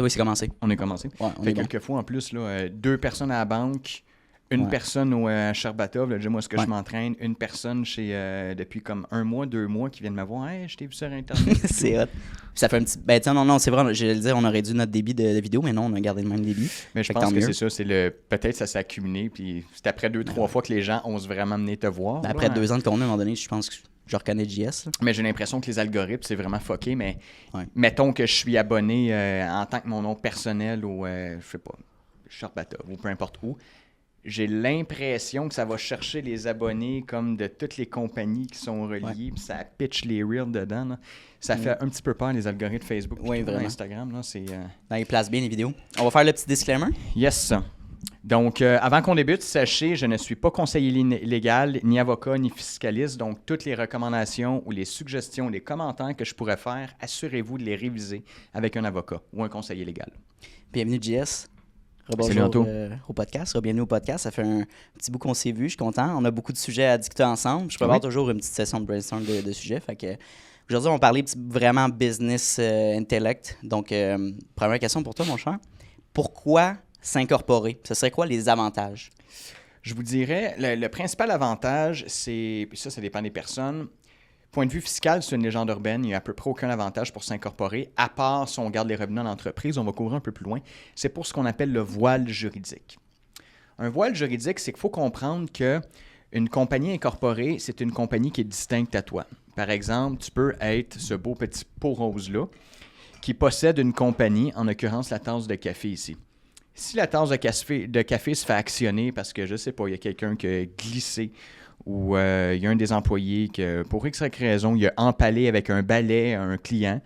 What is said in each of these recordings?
Oui, c'est commencé. On est commencé. Ouais, on Fait est bon. quelquefois, en plus, là, 2 personnes à la banque, une personne à Sherbatov, là, dis-moi ce que je m'entraîne, une personne depuis comme 1 mois, 2 mois qui vient de me voir. Hey, je t'ai vu sur Internet. C'est hot. Ça fait un petit. Ben, tiens, non, c'est vrai, je vais le dire, on a réduit notre débit de vidéo, mais non, on a gardé le même débit. Mais je Fait pense tant que mieux. c'est ça. Peut-être ça s'est accumulé. Puis c'est après 2-3 fois que les gens osent vraiment venir te voir. Ben, après là. 2 ans de contenu, à un moment donné, je pense que je reconnais JS. Là. Mais j'ai l'impression que les algorithmes, c'est vraiment fucké. Mais Ouais. mettons que je suis abonné en tant que mon nom personnel ou, je sais pas, Sherbatov ou peu importe où. J'ai l'impression que ça va chercher les abonnés comme de toutes les compagnies qui sont reliées, puis ça pitch les reels dedans. Là. Ça fait un petit peu peur, les algorithmes Facebook et vraiment. Instagram. Là, c'est, Ben, il place bien les vidéos. On va faire le petit disclaimer. Yes. Donc, avant qu'on débute, sachez, je ne suis pas conseiller légal, ni avocat, ni fiscaliste. Donc, toutes les recommandations ou les suggestions, les commentaires que je pourrais faire, assurez-vous de les réviser avec un avocat ou un conseiller légal. Bienvenue, JS. Salut, Anto. Au podcast. Bienvenue au podcast. Ça fait un petit bout qu'on s'est vu. Je suis content. On a beaucoup de sujets à discuter ensemble. Je prépare toujours une petite session de brainstorm de sujets. Fait que aujourd'hui, on va parler vraiment business intellect. Donc, première question pour toi, mon cher. Pourquoi s'incorporer? Ce serait quoi les avantages? Je vous dirais, le principal avantage, c'est, puis ça dépend des personnes. Point de vue fiscal, c'est une légende urbaine. Il n'y a à peu près aucun avantage pour s'incorporer, à part si on garde les revenus dans l'entreprise. On va couvrir un peu plus loin. C'est pour ce qu'on appelle le voile juridique. Un voile juridique, c'est qu'il faut comprendre qu'une compagnie incorporée, c'est une compagnie qui est distincte à toi. Par exemple, tu peux être ce beau petit pot rose-là qui possède une compagnie, en l'occurrence la tasse de café ici. Si la tasse de café se fait actionner parce que, je ne sais pas, il y a quelqu'un qui a glissé ou il y a un des employés qui, pour X raison, il a empalé avec un balai un client,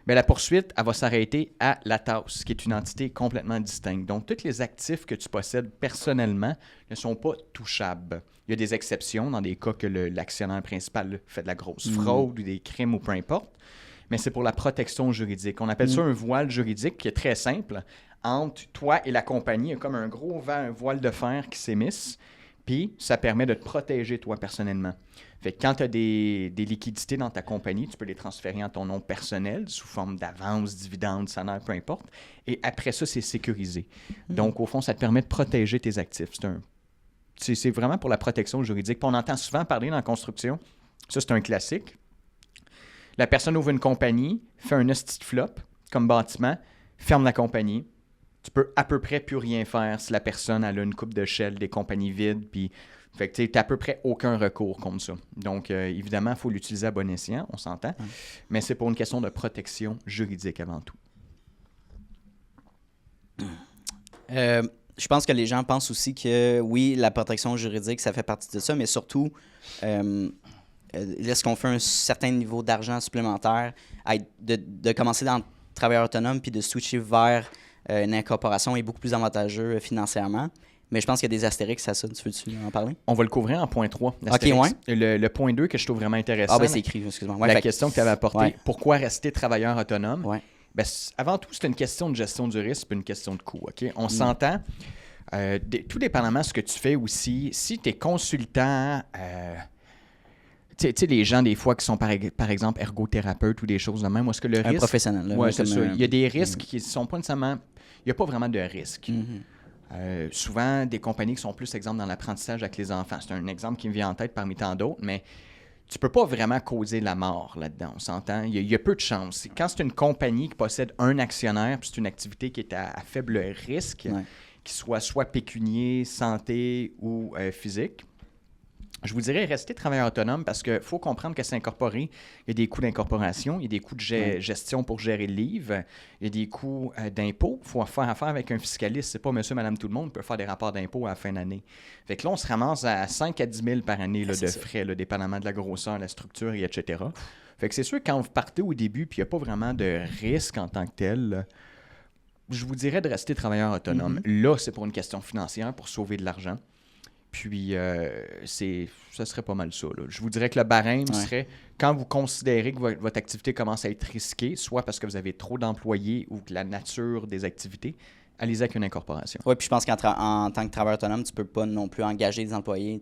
bien, la poursuite, elle va s'arrêter à la tasse, qui est une entité complètement distincte. Donc, tous les actifs que tu possèdes personnellement ne sont pas touchables. Il y a des exceptions dans des cas que l'actionnaire principal fait de la grosse fraude ou des crimes ou peu importe, mais c'est pour la protection juridique. On appelle ça un voile juridique qui est très simple. Entre toi et la compagnie, il y a comme un gros voile de fer qui s'émisse, puis ça permet de te protéger toi personnellement. Fait que quand tu as des liquidités dans ta compagnie, tu peux les transférer en ton nom personnel sous forme d'avance, dividende, salaire, peu importe. Et après ça, c'est sécurisé. Donc, au fond, ça te permet de protéger tes actifs. C'est vraiment pour la protection juridique. Puis on entend souvent parler dans la construction. Ça, c'est un classique. La personne ouvre une compagnie, fait un hostie de flop comme bâtiment, ferme la compagnie. Tu peux à peu près plus rien faire si la personne elle a une coupe de shell, des compagnies vides, puis fait que tu n'as à peu près aucun recours comme ça. Donc, évidemment, il faut l'utiliser à bon escient, on s'entend, mais c'est pour une question de protection juridique avant tout. Je pense que les gens pensent aussi que, oui, la protection juridique, ça fait partie de ça, mais surtout, est-ce qu'on fait un certain niveau d'argent supplémentaire de commencer dans le travailleur autonome puis de switcher vers une incorporation est beaucoup plus avantageux financièrement. Mais je pense qu'il y a des astérix à ça. Tu veux-tu en parler? On va le couvrir en point 3. OK, ouais. Le point 2 que je trouve vraiment intéressant. Ah, ben c'est écrit, excuse-moi. Ouais, la question que tu avais apportée, pourquoi rester travailleur autonome? Ouais. Ben, avant tout, c'est une question de gestion du risque et une question de coût. Okay? On s'entend. Tout dépendamment de ce que tu fais aussi, si tu es consultant, tu sais, les gens, des fois, qui sont, par exemple, ergothérapeutes ou des choses de même, est-ce que le risque... Un professionnel. Oui, c'est ça. Il y a des risques qui ne sont pas nécessairement... Il n'y a pas vraiment de risque. Souvent, des compagnies qui sont plus, exemple, dans l'apprentissage avec les enfants. C'est un exemple qui me vient en tête parmi tant d'autres, mais tu ne peux pas vraiment causer la mort là-dedans, on s'entend. Il y a peu de chance. Quand c'est une compagnie qui possède un actionnaire, puis c'est une activité qui est à faible risque, qui soit pécunier, santé ou physique, je vous dirais rester travailleur autonome parce qu'il faut comprendre que s'incorporer, il y a des coûts d'incorporation, il y a des coûts de gestion pour gérer le livre, il y a des coûts d'impôts. Il faut faire affaire avec un fiscaliste. C'est pas monsieur, madame, tout le monde peut faire des rapports d'impôts à la fin d'année. Fait que là, on se ramasse à 5 à 10 000 par année là, de frais, là, dépendamment de la grosseur, la structure, et etc. Fait que c'est sûr que quand vous partez au début puis il n'y a pas vraiment de risque en tant que tel, là, je vous dirais de rester travailleur autonome. Là, c'est pour une question financière, pour sauver de l'argent. Puis, ça serait pas mal ça. Là. Je vous dirais que le barème serait, quand vous considérez que votre activité commence à être risquée, soit parce que vous avez trop d'employés ou que la nature des activités, allez-y avec une incorporation. Oui, puis je pense en tant que travailleur autonome, tu peux pas non plus engager des employés.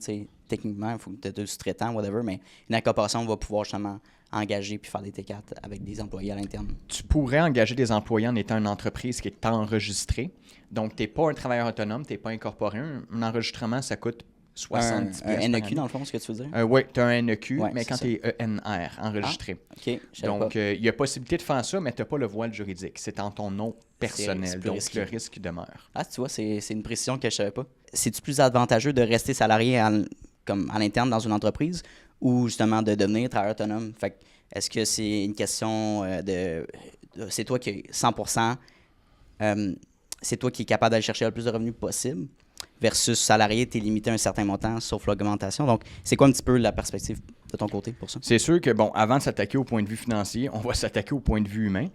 Techniquement, il faut que tu aies deux sous-traitants, whatever, mais une incorporation va pouvoir justement engager puis faire des T4 avec des employés à l'interne. Tu pourrais engager des employés en étant une entreprise qui est enregistrée. Donc, tu n'es pas un travailleur autonome, tu n'es pas incorporé. Un enregistrement, ça coûte 70 Un NEQ, dans le fond, ce que tu veux dire? Oui, tu as un NEQ, Ouais, mais quand tu es ENR, enregistré. OK, Donc, il y a possibilité de faire ça, mais tu n'as pas le voile juridique. C'est en ton nom personnel. C'est plus Donc, risqué. le risque demeure. Ah, tu vois, c'est une précision que je savais pas. C'est-tu plus avantageux de rester salarié comme à l'interne dans une entreprise ou justement de devenir travailleur autonome? Fait que, est-ce que c'est une question c'est toi qui es 100%, c'est toi qui es capable d'aller chercher le plus de revenus possible versus salarié, tu es limité à un certain montant sauf l'augmentation. Donc, c'est quoi un petit peu la perspective de ton côté pour ça? C'est sûr que, bon, avant de s'attaquer au point de vue financier, on va s'attaquer au point de vue humain.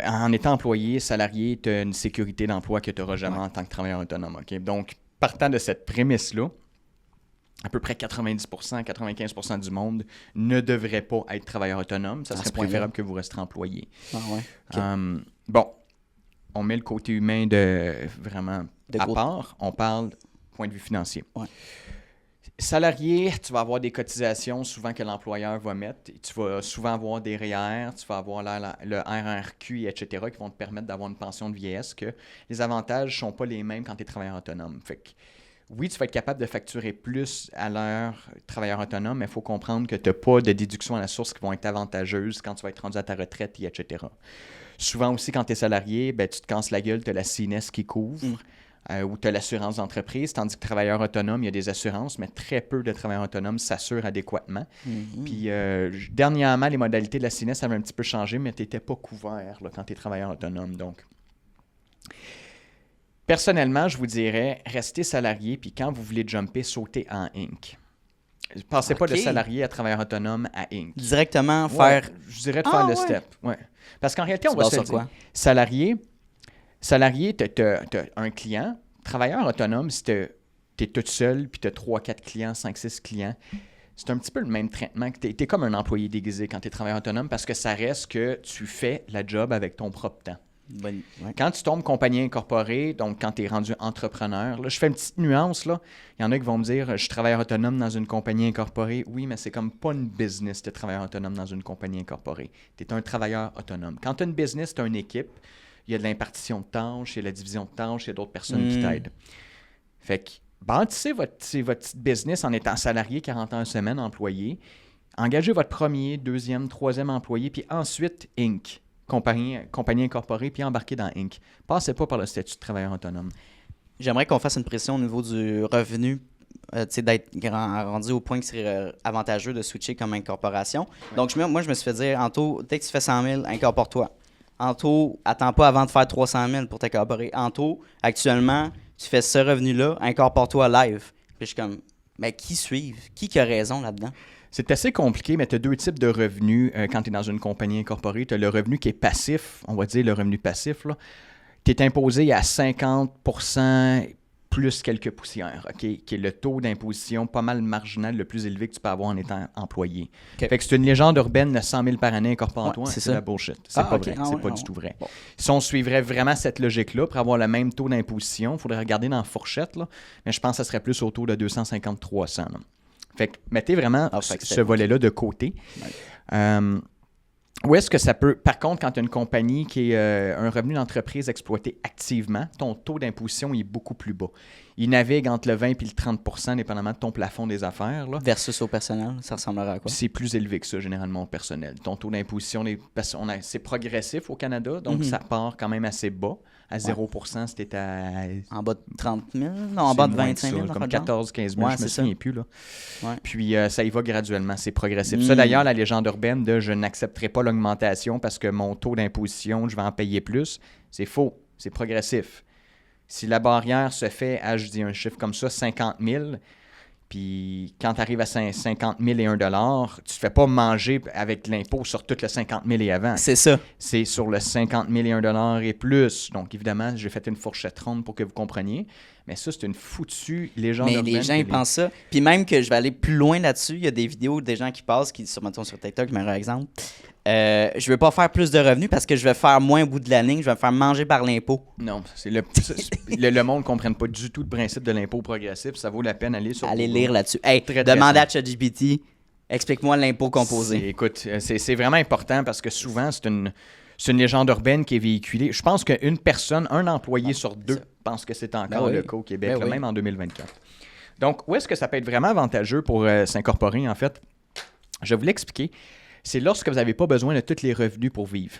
En étant employé, salarié, tu as une sécurité d'emploi que tu n'auras jamais en tant que travailleur autonome. Okay? Donc, partant de cette prémisse-là, à peu près 90%, 95% du monde ne devrait pas être travailleur autonome. Ça serait préférable que vous restiez employé. Ah ouais. Okay. Bon, on met le côté humain vraiment à part. On parle point de vue financier. Ouais. Salarié, tu vas avoir des cotisations souvent que l'employeur va mettre. Tu vas souvent avoir des REER, tu vas avoir le RRQ, etc., qui vont te permettre d'avoir une pension de vieillesse, que les avantages ne sont pas les mêmes quand tu es travailleur autonome. Fait que, oui, tu vas être capable de facturer plus à l'heure travailleur autonome, mais il faut comprendre que tu n'as pas de déductions à la source qui vont être avantageuses quand tu vas être rendu à ta retraite, etc. Souvent aussi, quand tu es salarié, ben, tu te casses la gueule, tu as la CNES qui couvre. Ou tu as l'assurance d'entreprise, tandis que travailleur autonome, il y a des assurances, mais très peu de travailleurs autonomes s'assurent adéquatement. Puis, dernièrement, les modalités de la CNES avaient un petit peu changé, mais tu n'étais pas couvert là, quand tu es travailleur autonome. Donc, personnellement, je vous dirais, restez salarié, puis quand vous voulez jumper, sautez en Inc. Pensez pas de salarié à travailleur autonome à Inc. Directement faire... Je dirais de faire le step. Ouais. Parce qu'en réalité, on va se le dire. Salarié, tu as un client. Travailleur autonome, si tu es toute seule, puis tu as 3-4 clients, 5-6 clients, c'est un petit peu le même traitement que tu es comme un employé déguisé quand tu es travailleur autonome parce que ça reste que tu fais la job avec ton propre temps. Ouais. Quand tu tombes compagnie incorporée, donc quand tu es rendu entrepreneur, là, je fais une petite nuance. Là. Il y en a qui vont me dire je suis travailleur autonome dans une compagnie incorporée. Oui, mais c'est comme pas une business de travailleur autonome dans une compagnie incorporée. Tu es un travailleur autonome. Quand tu as une business, tu as une équipe. Il y a de l'impartition de tâches, il y a de la division de tâches, il y a d'autres personnes qui t'aident. Fait que, bâtissez votre petite business en étant salarié 40 heures semaine, employé. Engagez votre premier, deuxième, troisième employé, puis ensuite Inc., compagnie incorporée, puis embarquez dans Inc. Passez pas par le statut de travailleur autonome. J'aimerais qu'on fasse une précision au niveau du revenu, d'être rendu au point que c'est avantageux de switcher comme incorporation. Ouais. Donc, moi, je me suis fait dire, Anto, dès que tu fais 100 000, incorpore-toi. Anto, attends pas avant de faire 300 000 pour t'incorporer. Anto, actuellement, tu fais ce revenu-là, incorpore-toi live. Puis je suis comme, mais qui suivent? Qui a raison là-dedans? C'est assez compliqué, mais tu as deux types de revenus quand tu es dans une compagnie incorporée. Tu as le revenu qui est passif, on va dire le revenu passif. Tu es imposé à 50% plus quelques poussières, okay, qui est le taux d'imposition pas mal marginal le plus élevé que tu peux avoir en étant employé. Okay. Fait que c'est une légende urbaine de 100 000 par année incorpore-toi, c'est la bullshit. C'est pas vrai, c'est pas du tout vrai. Bon. Si on suivrait vraiment cette logique-là, pour avoir le même taux d'imposition, il faudrait regarder dans la fourchette, là, mais je pense que ça serait plus autour de 250-300. Fait que mettez vraiment ce volet-là de côté. Ouais. Où est-ce que ça peut... Par contre, quand tu as une compagnie qui est un revenu d'entreprise exploité activement, ton taux d'imposition est beaucoup plus bas. Il navigue entre le 20 et le 30 % dépendamment de ton plafond des affaires. Là. Versus au personnel, ça ressemblera à quoi? C'est plus élevé que ça, généralement, au personnel. Ton taux d'imposition, c'est progressif au Canada, donc ça part quand même assez bas. À 0 % c'était à... En bas de 30 000? Non, en bas de 25 000. Comme 14-15 000, je me souviens plus. Là. Ouais. Puis ça y va graduellement, c'est progressif. Ça, d'ailleurs, la légende urbaine de « je n'accepterai pas l'augmentation parce que mon taux d'imposition, je vais en payer plus », c'est faux, c'est progressif. Si la barrière se fait à, je dis un chiffre comme ça, 50 000, puis quand tu arrives à 50 000 et 1 $, tu ne te fais pas manger avec l'impôt sur tout le 50 000 et avant. C'est ça. C'est sur le 50 000 et 1 $ et plus. Donc, évidemment, j'ai fait une fourchette ronde pour que vous compreniez. Mais ça, c'est une foutue légende urbaine. Mais les gens, ils pensent ça. Puis même que je vais aller plus loin là-dessus, il y a des vidéos des gens qui passent, sur TikTok, meilleur exemple, je veux pas faire plus de revenus parce que je vais faire moins au bout de la ligne, je vais me faire manger par l'impôt. Non, le monde ne comprenne pas du tout le principe de l'impôt progressif. Ça vaut la peine d'aller sur Allez Google. lire là-dessus. Hey, Très demandez à simple. ChatGPT, explique-moi l'impôt composé. Écoute, c'est vraiment important parce que souvent, c'est une légende urbaine qui est véhiculée. Je pense qu'une personne, un employé sur deux, pense que c'est encore le cas au Québec, même en 2024. Donc, où est-ce que ça peut être vraiment avantageux pour s'incorporer, en fait? Je vais vous l'expliquer. C'est lorsque vous n'avez pas besoin de tous les revenus pour vivre.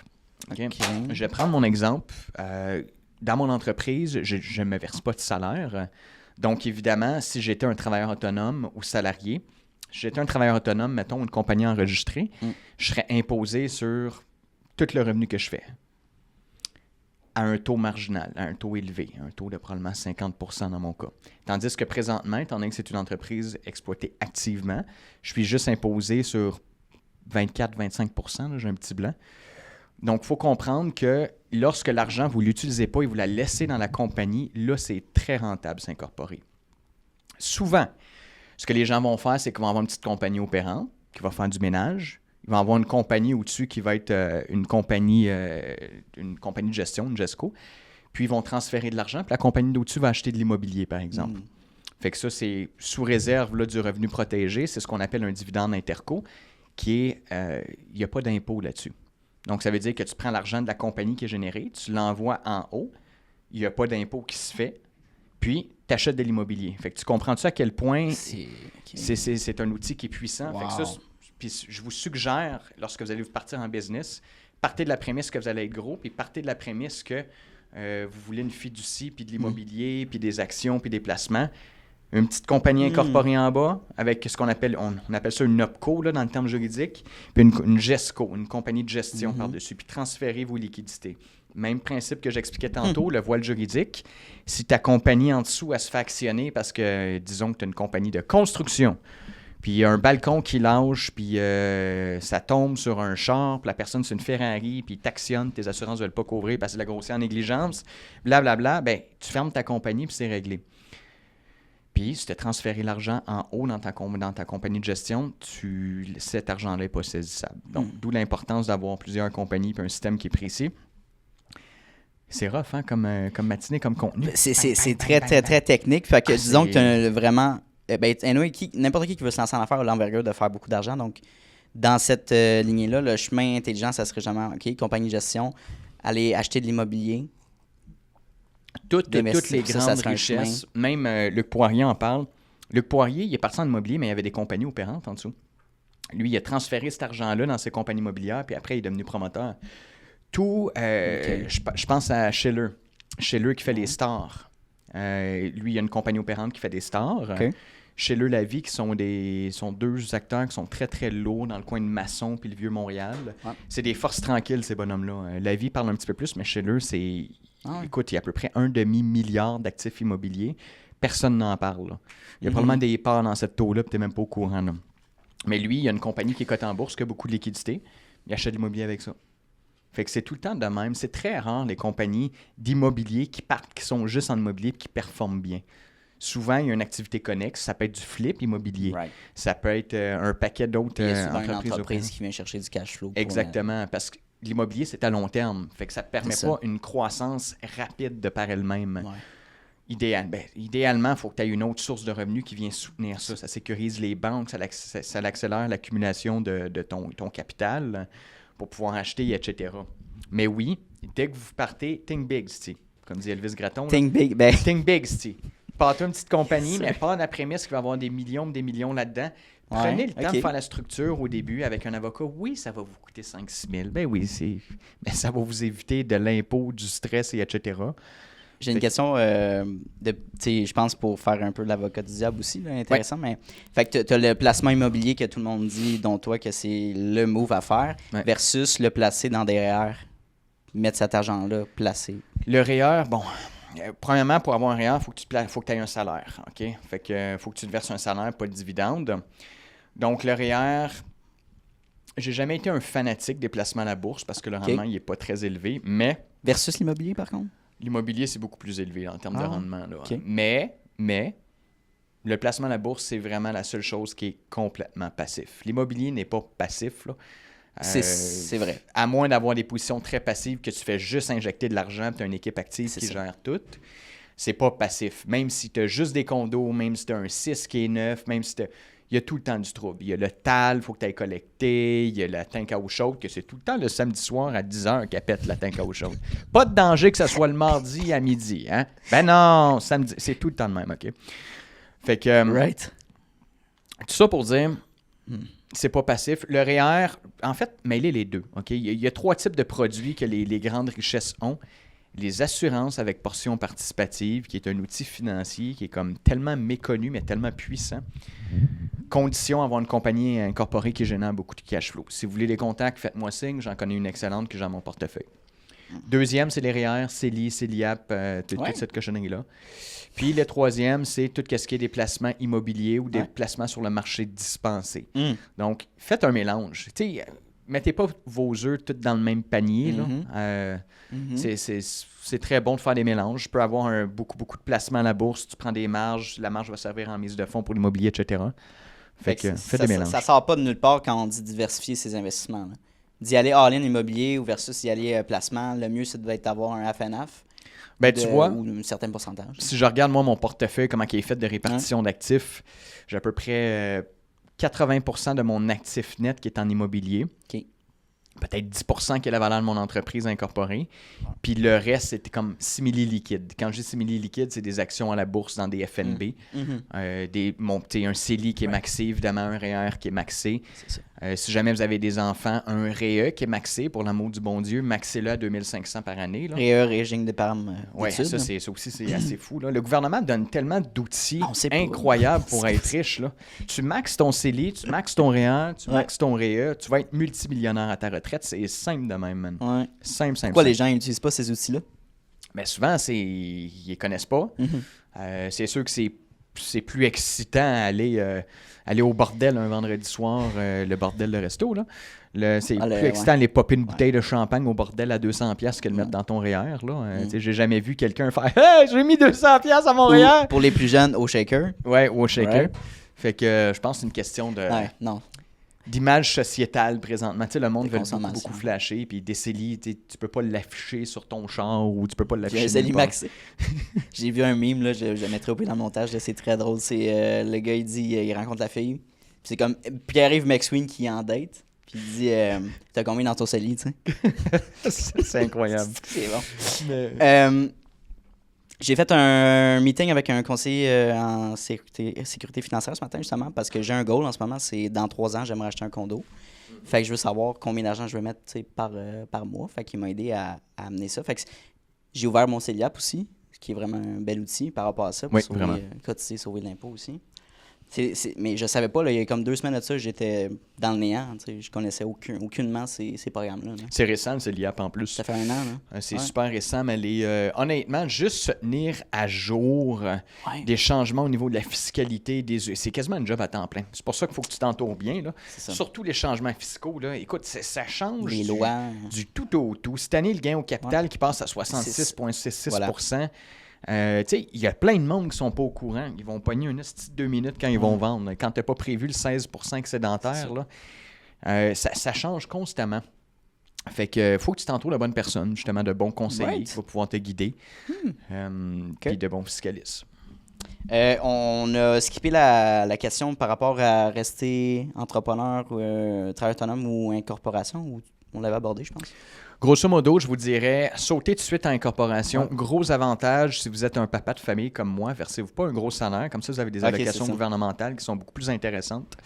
Okay? Je vais prendre mon exemple. Dans mon entreprise, je ne me verse pas de salaire. Donc, évidemment, si j'étais un travailleur autonome ou salarié, si j'étais un travailleur autonome, mettons une compagnie enregistrée, je serais imposé sur tout le revenu que je fais à un taux marginal, à un taux élevé, un taux de probablement 50% dans mon cas. Tandis que présentement, étant donné que c'est une entreprise exploitée activement, je suis juste imposé sur 24-25%, là, j'ai un petit blanc. Donc, il faut comprendre que lorsque l'argent, vous ne l'utilisez pas et vous la laissez dans la compagnie, là, c'est très rentable s'incorporer. Souvent, ce que les gens vont faire, c'est qu'ils vont avoir une petite compagnie opérante qui va faire du ménage. Ils vont avoir une compagnie au-dessus qui va être une compagnie de gestion, une GESCO. Puis, ils vont transférer de l'argent. Puis, la compagnie d'au-dessus va acheter de l'immobilier, par exemple. Fait que ça, c'est sous réserve là, du revenu protégé. C'est ce qu'on appelle un dividende interco, qui est... il n'y a pas d'impôt là-dessus. Donc, ça veut dire que tu prends l'argent de la compagnie qui est généré, tu l'envoies en haut, il n'y a pas d'impôt qui se fait, puis tu achètes de l'immobilier. Fait que tu comprends-tu à quel point c'est un outil qui est puissant? Wow. Fait que ça, puis je vous suggère, lorsque vous allez vous partir en business, partez de la prémisse que vous allez être gros, puis partez de la prémisse que vous voulez une fiducie, puis de l'immobilier, puis des actions, puis des placements. Une petite compagnie incorporée en bas, avec ce qu'on appelle, on appelle ça une OPCO là, dans le terme juridique, puis une GESCO, une compagnie de gestion par-dessus, puis transférez vos liquidités. Même principe que j'expliquais tantôt, le voile juridique. Si ta compagnie en dessous, elle se fait actionner parce que, disons que tu as une compagnie de construction, puis il y a un balcon qui lâche, puis ça tombe sur un char, puis la personne, c'est une Ferrari, puis t'actionnes, tes assurances ne veulent pas couvrir parce que c'est de la grossière négligence, blablabla, ben tu fermes ta compagnie, puis c'est réglé. Puis, si tu as transféré l'argent en haut dans ta compagnie de gestion, cet argent-là n'est pas saisissable. Donc, d'où l'importance d'avoir plusieurs compagnies et un système qui est précis. C'est rough, hein, comme matinée, comme contenu. C'est très, très, très technique. Fait que disons que tu as vraiment... n'importe qui veut se lancer en affaires a l'envergure de faire beaucoup d'argent. Donc, dans cette lignée-là, le chemin intelligent, ça serait jamais, OK, compagnie de gestion, aller acheter de l'immobilier. Toutes les grandes richesses, même Luc Poirier en parle. Luc Poirier, il est parti en immobilier, mais il y avait des compagnies opérantes en dessous. Lui, il a transféré cet argent-là dans ses compagnies immobilières, puis après, il est devenu promoteur. Je pense à Schiller. Schiller qui fait les stars. Lui, il y a une compagnie opérante qui fait des stars. Okay. Schiller La Vie, qui sont deux acteurs qui sont très, très lourds dans le coin de Masson puis le Vieux-Montréal. Ouais. C'est des forces tranquilles, ces bonhommes-là. La Vie parle un petit peu plus, mais Schiller, c'est... Écoute, il y a à peu près 1,5 milliard d'actifs immobiliers. Personne n'en parle. Là. Il y a probablement des parts dans cette taux-là, puis tu n'es même pas au courant. Là. Mais lui, il y a une compagnie qui est cotée en bourse, qui a beaucoup de liquidités. Il achète de l'immobilier avec ça. Fait que c'est tout le temps de même. C'est très rare, les compagnies d'immobilier qui sont juste en immobilier et qui performent bien. Souvent, il y a une activité connexe. Ça peut être du flip immobilier. Right. Ça peut être un paquet d'autres entreprises qui vient chercher du cash flow. Exactement, parce que l'immobilier, c'est à long terme. Fait que ça ne permet pas une croissance rapide de par elle-même. Ouais. Idéalement, il faut que tu aies une autre source de revenus qui vient soutenir ça. Ça sécurise les banques, ça accélère l'accumulation de ton capital pour pouvoir acheter, etc. Mais oui, dès que vous partez, think big, c'ti. Comme dit Elvis Gratton. Think big, Think big, c'ti. Partez une petite compagnie, mais pas la prémisse qu'il va y avoir des millions là-dedans. Prenez le temps de faire la structure au début avec un avocat. Oui, ça va vous coûter 5-6 000. Ben oui, mais ça va vous éviter de l'impôt, du stress, et etc. J'ai une question, je pense, pour faire un peu l'avocat du diable aussi, là, intéressant. Mais fait que tu as le placement immobilier que tout le monde dit, dont toi, que c'est le move à faire, versus le placer dans des REER, mettre cet argent-là placé. Le REER, bon... Premièrement, pour avoir un REER, il faut que tu aies un salaire. OK? Fait que faut que tu te verses un salaire, pas de dividende. Donc, le REER, j'ai jamais été un fanatique des placements à la bourse parce que le rendement, il n'est pas très élevé. Mais. Versus l'immobilier, par contre? L'immobilier, c'est beaucoup plus élevé en termes de rendement. Là. Okay. Mais, le placement à la bourse, c'est vraiment la seule chose qui est complètement passif. L'immobilier n'est pas passif, là. C'est vrai. À moins d'avoir des positions très passives que tu fais juste injecter de l'argent et tu as une équipe active qui gère tout. C'est pas passif. Même si tu as juste des condos, même si tu as un 6 qui est neuf, même si il y a tout le temps du trouble. Il y a le TAL, il faut que tu ailles collecter. Il y a la tank à eau chaude, que c'est tout le temps le samedi soir à 10h qu'elle pète la tank à eau chaude. Pas de danger que ce soit le mardi à midi. Hein? Ben non, samedi, c'est tout le temps de même, OK? Fait que... Right. Tout ça pour dire... C'est pas passif. Le REER, en fait, mêlez les deux. OK? Il y a 3 types de produits que les grandes richesses ont. Les assurances avec portion participative, qui est un outil financier qui est comme tellement méconnu, mais tellement puissant. Condition, avoir une compagnie incorporée qui génère beaucoup de cash flow. Si vous voulez des contacts, faites-moi signe. J'en connais une excellente que j'ai dans mon portefeuille. Deuxième, c'est les REER, CELI, CELIAP, toute cette cochonnerie-là. Puis le troisième, c'est tout ce qui est des placements immobiliers ou des placements sur le marché dispensé. Donc, faites un mélange. Tu sais, mettez pas vos œufs tous dans le même panier. Là. C'est très bon de faire des mélanges. Je peux avoir beaucoup de placements à la bourse. Tu prends des marges. La marge va servir en mise de fonds pour l'immobilier, etc. Fait que faites des mélanges. Ça sort pas de nulle part quand on dit diversifier ses investissements. Là. D'y aller all-in immobilier ou versus y aller placement, le mieux, c'est d'avoir un half-and-half. Ben, tu vois, ou un certain pourcentage. Si je regarde, moi, mon portefeuille, comment il est fait de répartition d'actifs, j'ai à peu près 80% de mon actif net qui est en immobilier. OK. Peut-être 10% qui est la valeur de mon entreprise incorporée. Puis le reste, c'était comme simili-liquide. Quand je dis simili-liquide, c'est des actions à la bourse dans des FNB. Un CELI qui est maxé, évidemment, un REER qui est maxé. C'est ça. Si jamais vous avez des enfants, un REE qui est maxé, pour l'amour du bon Dieu, maxez-le à 2500 par année. REE, régime d'épargne d'études. Ça aussi, c'est assez fou. Là. Le gouvernement donne tellement d'outils incroyables pour être riche. Là. Tu maxes ton CELI, tu maxes ton REER, tu maxes ton REE, tu vas être multimillionnaire à ta retraite. C'est simple de même, man. Ouais. Simple. Pourquoi les gens n'utilisent pas ces outils-là? Mais souvent, ils les connaissent pas. C'est sûr que c'est plus excitant à aller au bordel un vendredi soir, le bordel de resto. Là. C'est plus excitant d'aller popper une bouteille de champagne au bordel à 200$ que le mettre dans ton REER. J'ai jamais vu quelqu'un faire « Hey, j'ai mis 200$ à mon REER! » Pour les plus jeunes, au shaker. Ouais, au shaker. Fait que je pense que c'est une question de... d'image sociétale présentement. Tu sais, le monde veut beaucoup flasher, puis des CELI, tu peux pas l'afficher sur ton char ou tu peux pas l'afficher. Un CELI maxé. J'ai vu un meme, là, je mettrai au pire dans le montage, là, c'est très drôle. C'est le gars, il dit, il rencontre la fille, puis c'est comme Pierre-Yves McSween qui est en date, puis il dit, t'as combien dans ton CELI, tu sais? C'est incroyable. C'est bon. J'ai fait un meeting avec un conseiller en sécurité financière ce matin, justement, parce que j'ai un goal en ce moment, c'est dans 3 ans, j'aimerais acheter un condo. Fait que je veux savoir combien d'argent je vais mettre par mois. Fait qu'il m'a aidé à amener ça. Fait que j'ai ouvert mon CELIAP aussi, ce qui est vraiment un bel outil par rapport à ça, pour cotiser, sauver de l'impôt aussi. Mais je savais pas, là, il y a comme 2 semaines de ça, j'étais dans le néant. Je connaissais aucunement ces programmes-là. Là. C'est récent, le CELIAP en plus. Ça fait 1 an. Là. C'est super récent, mais honnêtement, juste se tenir à jour des changements au niveau de la fiscalité, c'est quasiment un job à temps plein. C'est pour ça qu'il faut que tu t'entoures bien. Là. Surtout les changements fiscaux. Là. Écoute, ça change les lois. Du tout au tout. Cette année, le gain au capital qui passe à 66,66%. Il y a plein de monde qui sont pas au courant. Ils vont pogner une petite 2 minutes quand ils vont vendre. Quand tu n'as pas prévu le 16% excédentaire, là, ça change constamment. Fait que faut que tu t'entoures de la bonne personne, justement, de bons conseillers qui vont pouvoir te guider. Puis de bons fiscalistes. On a skippé la question par rapport à rester entrepreneur, travailleur autonome ou incorporation. Ou on l'avait abordé, je pense. Grosso modo, je vous dirais, sautez tout de suite en incorporation. Gros avantage, si vous êtes un papa de famille comme moi, versez-vous pas un gros salaire. Comme ça, vous avez des allocations gouvernementales qui sont beaucoup plus intéressantes.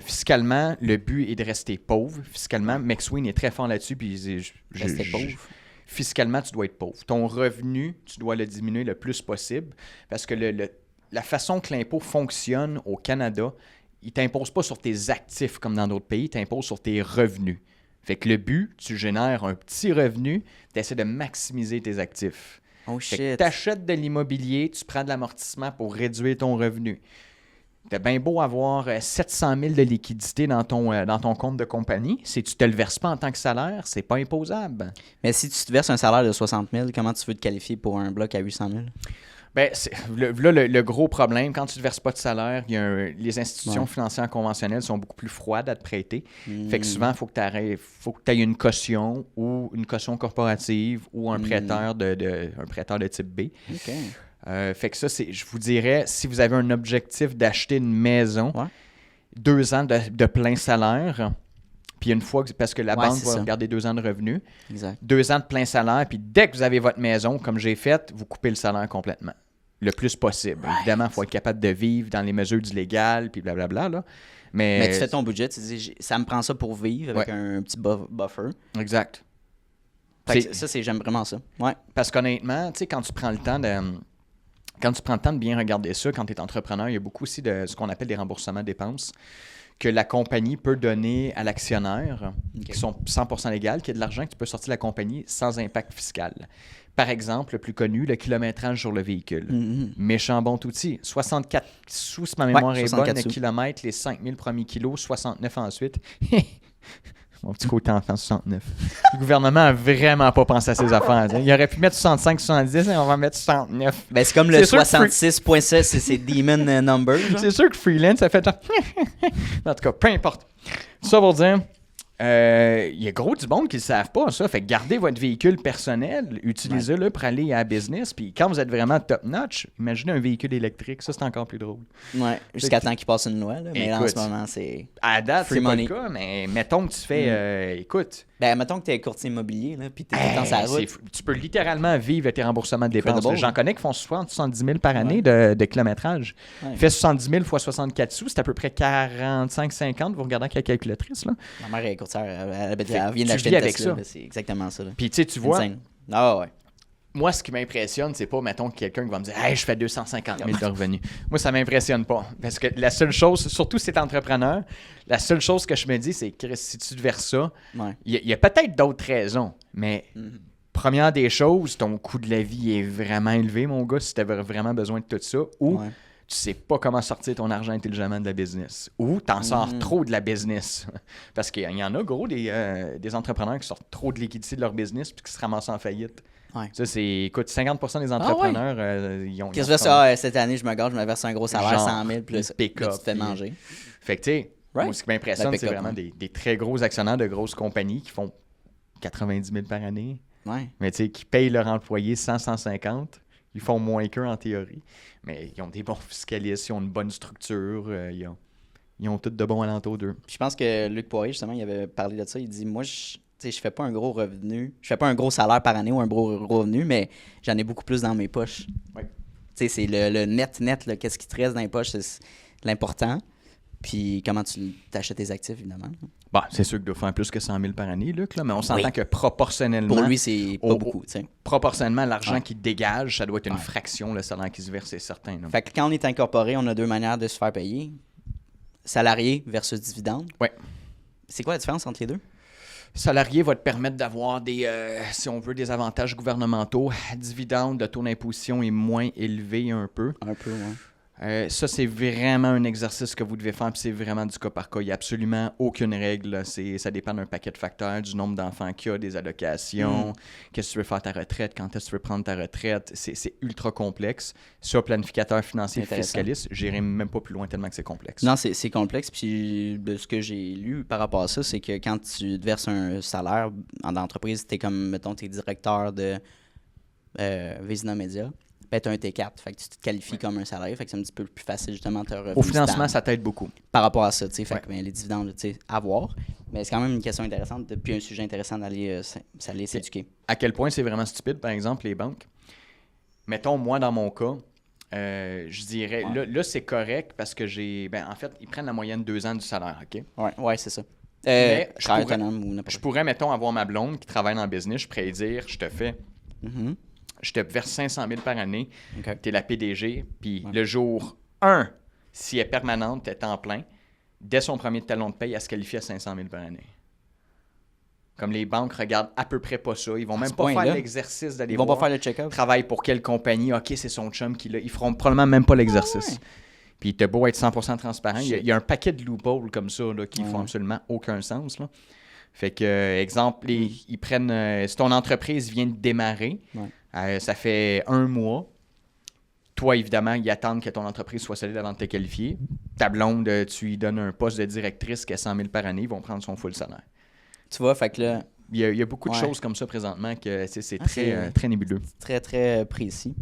Fiscalement, le but est de rester pauvre. Fiscalement, McSween est très fort là-dessus. Puis rester pauvre. Fiscalement, tu dois être pauvre. Ton revenu, tu dois le diminuer le plus possible parce que la façon que l'impôt fonctionne au Canada, il ne t'impose pas sur tes actifs comme dans d'autres pays, il t'impose sur tes revenus. Fait que le but, tu génères un petit revenu, tu essaies de maximiser tes actifs. Oh shit. Tu achètes de l'immobilier, tu prends de l'amortissement pour réduire ton revenu. T'as bien beau avoir 700 000 de liquidité dans ton compte de compagnie. Si tu te le verses pas en tant que salaire, c'est pas imposable. Mais si tu te verses un salaire de 60 000, comment tu veux te qualifier pour un bloc à 800 000? Ben, le gros problème, quand tu ne verses pas de salaire, les institutions financières conventionnelles sont beaucoup plus froides à te prêter. Fait que souvent, il faut que tu aies une caution ou une caution corporative ou un prêteur un prêteur de type B. OK. Fait que ça, je vous dirais, si vous avez un objectif d'acheter une maison, 2 ans de plein salaire, puis une fois, parce que la banque va regarder 2 ans de revenus, 2 ans de plein salaire, puis dès que vous avez votre maison, comme j'ai fait, vous coupez le salaire complètement. Le plus possible. Évidemment, il faut être capable de vivre dans les mesures du légal, puis blablabla. Là. Mais tu fais ton budget, tu dis, ça me prend ça pour vivre avec un petit buffer. Exact. J'aime vraiment ça. Ouais. Parce qu'honnêtement, tu sais, quand tu prends le temps de bien regarder ça, quand tu es entrepreneur, il y a beaucoup aussi de ce qu'on appelle des remboursements de dépenses que la compagnie peut donner à l'actionnaire, qui sont 100% légales, qui est de l'argent que tu peux sortir de la compagnie sans impact fiscal. Par exemple, le plus connu, le kilométrage sur le véhicule. Méchant bon outil. 64 sous, si ma mémoire est bonne, le kilomètre, les 5000 premiers kilos, 69 ensuite. Mon petit côté enfant, 69. Le gouvernement a vraiment pas pensé à ses affaires. Il aurait pu mettre 65, 70, et on va mettre 69. Ben, c'est comme le 66.7, c'est Demon Number. C'est sûr que Freelance, ça fait... En tout cas, peu importe. Ça pour dire... Il y a gros du monde qui ne le savent pas, ça. Fait que gardez votre véhicule personnel, utilisez-le pour aller à la business. Puis quand vous êtes vraiment top-notch, imaginez un véhicule électrique. Ça, c'est encore plus drôle. Ouais, jusqu'à temps qu'il passe une loi. Là. Mais là, en ce moment, c'est. À date, c'est pas le cas, mais mettons que tu fais. Écoute. Ben, mettons que tu es courtier immobilier, là, puis tu es tout le temps sur la route. Tu peux littéralement vivre tes remboursements de dépenses. J'en connais qui font 70 000 par année de kilométrage. Fait 70 000 fois 64 sous, c'est à peu près 45-50. Vous regardez avec la calculatrice. Là. Ma mère est courtière. Elle vient d'acheter une Tesla. C'est exactement ça. Puis tu sais, tu vois... Ah ouais. Moi, ce qui m'impressionne, c'est pas, mettons, quelqu'un qui va me dire « Hey, je fais 250 000 de revenus. » Moi, ça m'impressionne pas. Parce que la seule chose, surtout si t'es entrepreneur, la seule chose que je me dis, c'est que si tu te verses ça, il y a peut-être d'autres raisons, mais première des choses, ton coût de la vie est vraiment élevé, mon gars, si tu avais vraiment besoin de tout ça, ou tu sais pas comment sortir ton argent intelligemment de la business, ou t'en sors trop de la business. Parce qu'il y en a, gros, des entrepreneurs qui sortent trop de liquidité de leur business puis qui se ramassent en faillite. Ça, c'est... Écoute, 50% des entrepreneurs, ils ont... Qu'est-ce que ça, cette année, je me verse un gros salaire, 100 000, plus là, tu te fais manger. Fait que, tu sais, moi, ce qui m'impressionne, c'est vraiment des très gros actionnaires de grosses compagnies qui font 90 000 par année. Mais tu sais, qui payent leurs employés 100-150. Ils font moins qu'eux, en théorie. Mais ils ont des bons fiscalistes, ils ont une bonne structure, ils ont tout de bons alentours d'eux. Je pense que Luc Poirier, justement, il avait parlé de ça. Il dit, moi, je fais pas un gros revenu. Je fais pas un gros salaire par année ou un gros revenu, mais j'en ai beaucoup plus dans mes poches. C'est le net, là, qu'est-ce qui te reste dans les poches, c'est l'important. Puis comment tu t'achètes tes actifs, évidemment. Bah, c'est sûr qu'il doit faire plus que 100 000 par année, Luc, là, mais on s'entend que proportionnellement... Pour lui, c'est pas beaucoup. T'sais. Proportionnellement, l'argent qu'il dégage, ça doit être une fraction, le salaire qui se verse, c'est certain. Là. Fait que quand on est incorporé, on a 2 manières de se faire payer. Salarié versus dividende. C'est quoi la différence entre les deux? Salarié va te permettre d'avoir si on veut, des avantages gouvernementaux. Dividende, le taux d'imposition est moins élevé un peu. Un peu, oui. Ça, c'est vraiment un exercice que vous devez faire, puis c'est vraiment du cas par cas. Il n'y a absolument aucune règle. Ça dépend d'un paquet de facteurs, du nombre d'enfants qu'il y a, des allocations, qu'est-ce que tu veux faire ta retraite, quand est-ce que tu veux prendre ta retraite. C'est ultra complexe. Sur planificateur financier fiscaliste, j'irai même pas plus loin tellement que c'est complexe. Non, c'est complexe. Puis de ce que j'ai lu par rapport à ça, c'est que quand tu te verses un salaire en entreprise, tu es comme, mettons, tu es directeur de Vézina Média. Ben, tu as un T4, fait que tu te qualifies comme un salarié, fait que c'est un petit peu plus facile justement de te revenir. Au financement, ça t'aide beaucoup. Par rapport à ça, tu sais, fait que ben, les dividendes, tu sais, à voir. Mais c'est quand même une question intéressante, puis un sujet intéressant d'aller s'éduquer. À quel point c'est vraiment stupide, par exemple, les banques? Mettons, moi, dans mon cas, je dirais, là, c'est correct parce que en fait, ils prennent la moyenne de 2 ans du salaire, OK? Ouais, c'est ça. Je pourrais, mettons, avoir ma blonde qui travaille dans le business, je pourrais dire, je te fais... Je te verse 500 000 par année, tu es la PDG, puis le jour 1, si elle est permanente, tu es temps plein, dès son premier talon de paye, elle se qualifie à 500 000 par année. Comme les banques regardent à peu près pas ça, ils vont même pas faire l'exercice d'aller voir. Ils vont pas faire le check-up. Travaille pour quelle compagnie, OK, c'est son chum qui l'a. Ils feront probablement même pas l'exercice. Puis t'as beau être 100% transparent, il y a un paquet de loopholes comme ça là, qui font absolument aucun sens, là. Fait que, exemple, ils prennent... si ton entreprise vient de démarrer, ça fait 1 mois, Toi, évidemment, ils attendent que ton entreprise soit solide avant de te qualifier. Ta blonde, tu lui donnes un poste de directrice qui a 100 000 par année, ils vont prendre son full salaire. Tu vois, fait que là... Il y a beaucoup de choses comme ça présentement que c'est très nébuleux. Très, très précis.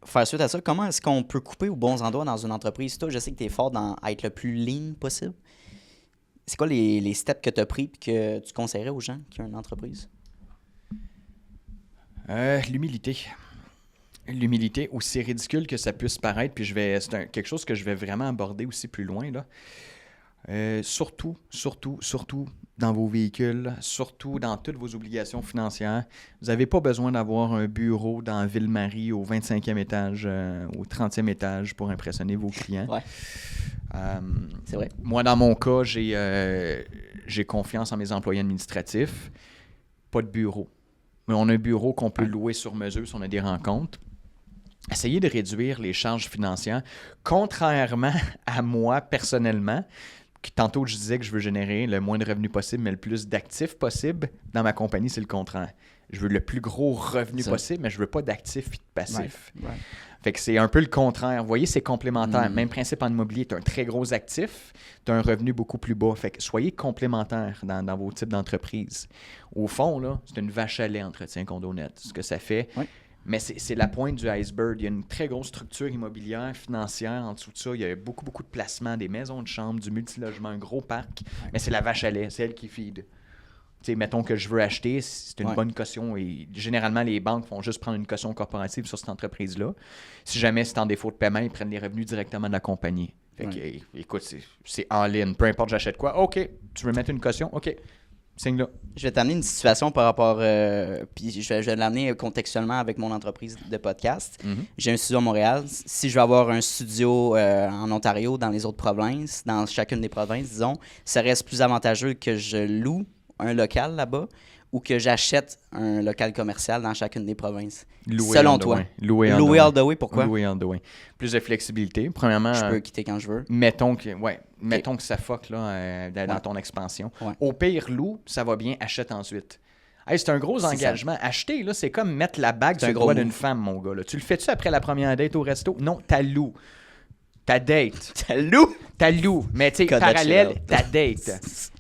Faire suite à ça, comment est-ce qu'on peut couper aux bons endroits dans une entreprise? Toi, je sais que tu es fort à être le plus lean possible. C'est quoi les steps que tu as pris et que tu conseillerais aux gens qui ont une entreprise? L'humilité. L'humilité, aussi ridicule que ça puisse paraître, puis quelque chose que je vais vraiment aborder aussi plus loin, là. Surtout dans vos véhicules, surtout dans toutes vos obligations financières. Vous n'avez pas besoin d'avoir un bureau dans Ville-Marie au 25e étage, au 30e étage pour impressionner vos clients. Ouais. C'est vrai. Moi, dans mon cas, j'ai confiance en mes employés administratifs. Pas de bureau. Mais on a un bureau qu'on peut louer sur mesure si on a des rencontres. Essayez de réduire les charges financières. Contrairement à moi, personnellement, tantôt je disais que je veux générer le moins de revenus possible, mais le plus d'actifs possible. Dans ma compagnie, c'est le contraire. Je veux le plus gros revenu possible, mais je veux pas d'actifs et de passifs. Ouais. Fait que c'est un peu le contraire. Vous voyez, c'est complémentaire. Même principe en immobilier. Tu as un très gros actif, tu as un revenu beaucoup plus bas. Fait que soyez complémentaires dans vos types d'entreprises. Au fond, là, c'est une vache à lait, entretien condo net. Ce que ça fait... Ouais. Mais c'est la pointe du iceberg. Il y a une très grosse structure immobilière, financière en dessous de ça. Il y a beaucoup de placements, des maisons de chambre, du multilogement, un gros parc. Mais c'est la vache à lait, c'est elle qui feed. Tu sais, mettons que je veux acheter, c'est une bonne caution. Et généralement, les banques font juste prendre une caution corporative sur cette entreprise-là. Si jamais c'est en défaut de paiement, ils prennent les revenus directement de la compagnie. Fait que, écoute, c'est en ligne. Peu importe, j'achète quoi. OK, tu veux mettre une caution? OK. Signe-là. Je vais t'amener une situation par rapport... puis je vais l'amener contextuellement avec mon entreprise de podcast. J'ai un studio à Montréal. Si je veux avoir un studio en Ontario, dans les autres provinces, dans chacune des provinces, disons, ça reste plus avantageux que je loue un local là-bas ou que j'achète un local commercial dans chacune des provinces. Selon toi. Louer all the way, pourquoi? Louer all the way. Plus de flexibilité. Premièrement... Je peux quitter quand je veux. Mettons que ça fuck là, dans ton expansion. Ouais. Au pire, loue, ça va bien, achète ensuite. Hey, c'est un gros engagement. Ça. Acheter, là, c'est comme mettre la bague sur le doigt d'une femme, mon gars. Là. Tu le fais-tu après la première date au resto? Non, t'as loues. Ta date. T'as loues. Mais tu sais, parallèle, ta date.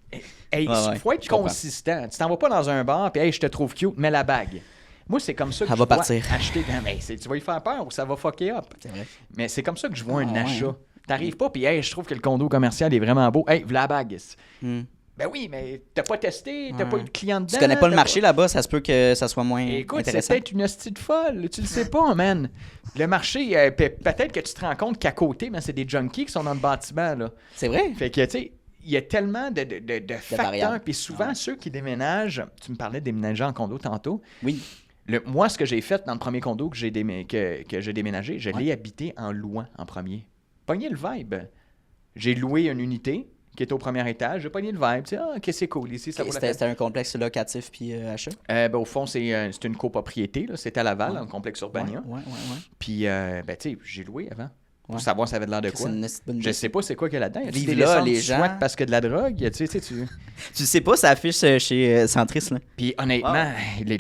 Hey, il faut être consistant. Tu t'en vas pas dans un bar et hey, je te trouve cute, mets la bague. Moi, c'est comme ça que je vois acheter. Mais tu vas y faire peur ou ça va fucker up. C'est vrai. Mais c'est comme ça que je vois un achat. T'arrives pas puis hey, je trouve que le condo commercial est vraiment beau. Hey, voilà la bague. Ben oui, mais t'as pas testé, t'as pas eu de client dedans. Tu connais pas le marché là-bas, ça se peut que ça soit moins Écoute, intéressant. C'est peut-être une hostie de folle. Tu le sais pas, man. Le marché, peut-être que tu te rends compte qu'à côté, c'est des junkies qui sont dans le bâtiment. Là. C'est vrai. Fait que, tu sais, il y a tellement de facteurs. Puis souvent, ceux qui déménagent, tu me parlais de déménager en condo tantôt. Oui. Moi, ce que j'ai fait dans le premier condo que j'ai déménagé, je l'ai habité en louant en premier. Pogné le vibe. J'ai loué une unité qui est au premier étage. J'ai pogné le vibe. Tu sais, OK, c'est cool ici. Ça vaut la peine. C'était un complexe locatif puis achat? Au fond, c'est une copropriété. C'était à Laval, un complexe Urbania. Ouais. Puis, tu sais, j'ai loué avant. Pour savoir ça avait de l'air de quoi. Je sais pas c'est quoi qu'il y a là-dedans. Vive là, les gens. Soit parce que de la drogue. Tu sais pas, ça affiche chez Centris. Là. Puis honnêtement,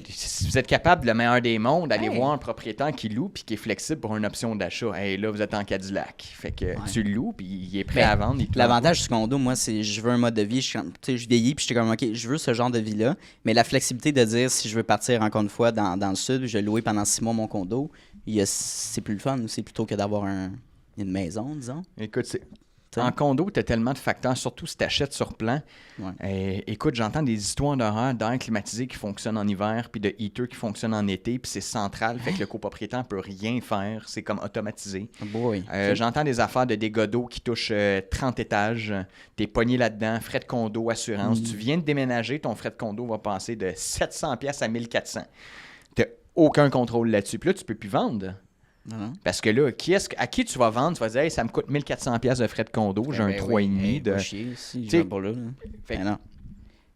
si vous êtes capable, le meilleur des mondes, d'aller voir un propriétaire qui loue puis qui est flexible pour une option d'achat. Hey, là, vous êtes en Cadillac. Fait que tu le loues puis il est prêt à vendre. L'avantage du condo, moi, c'est je veux un mode de vie. Je vieillis puis j'étais comme, OK, je veux ce genre de vie-là. Mais la flexibilité de dire, si je veux partir encore une fois dans le sud, je vais louer pendant 6 mois mon condo, c'est plus le fun aussi plutôt que d'avoir une maison, disons. Écoute, en condo, tu as tellement de facteurs, surtout si tu achètes sur plan. Écoute, j'entends des histoires d'horreur d'air climatisé qui fonctionnent en hiver, puis de heater qui fonctionnent en été, puis c'est central, fait que le copropriétaire peut rien faire. C'est comme automatisé. J'entends des affaires de dégâts d'eau qui touchent 30 étages. T'es pogné là-dedans, frais de condo, assurance. Tu viens de déménager, ton frais de condo va passer de 700$ à 1400$. Tu n'as aucun contrôle là-dessus. Puis là, tu peux plus vendre. Parce que là, à qui tu vas vendre? Tu vas dire, hey, ça me coûte 1400$ de frais de condo, j'ai un 3,5 de. Chier, si je pas là. Fait... non.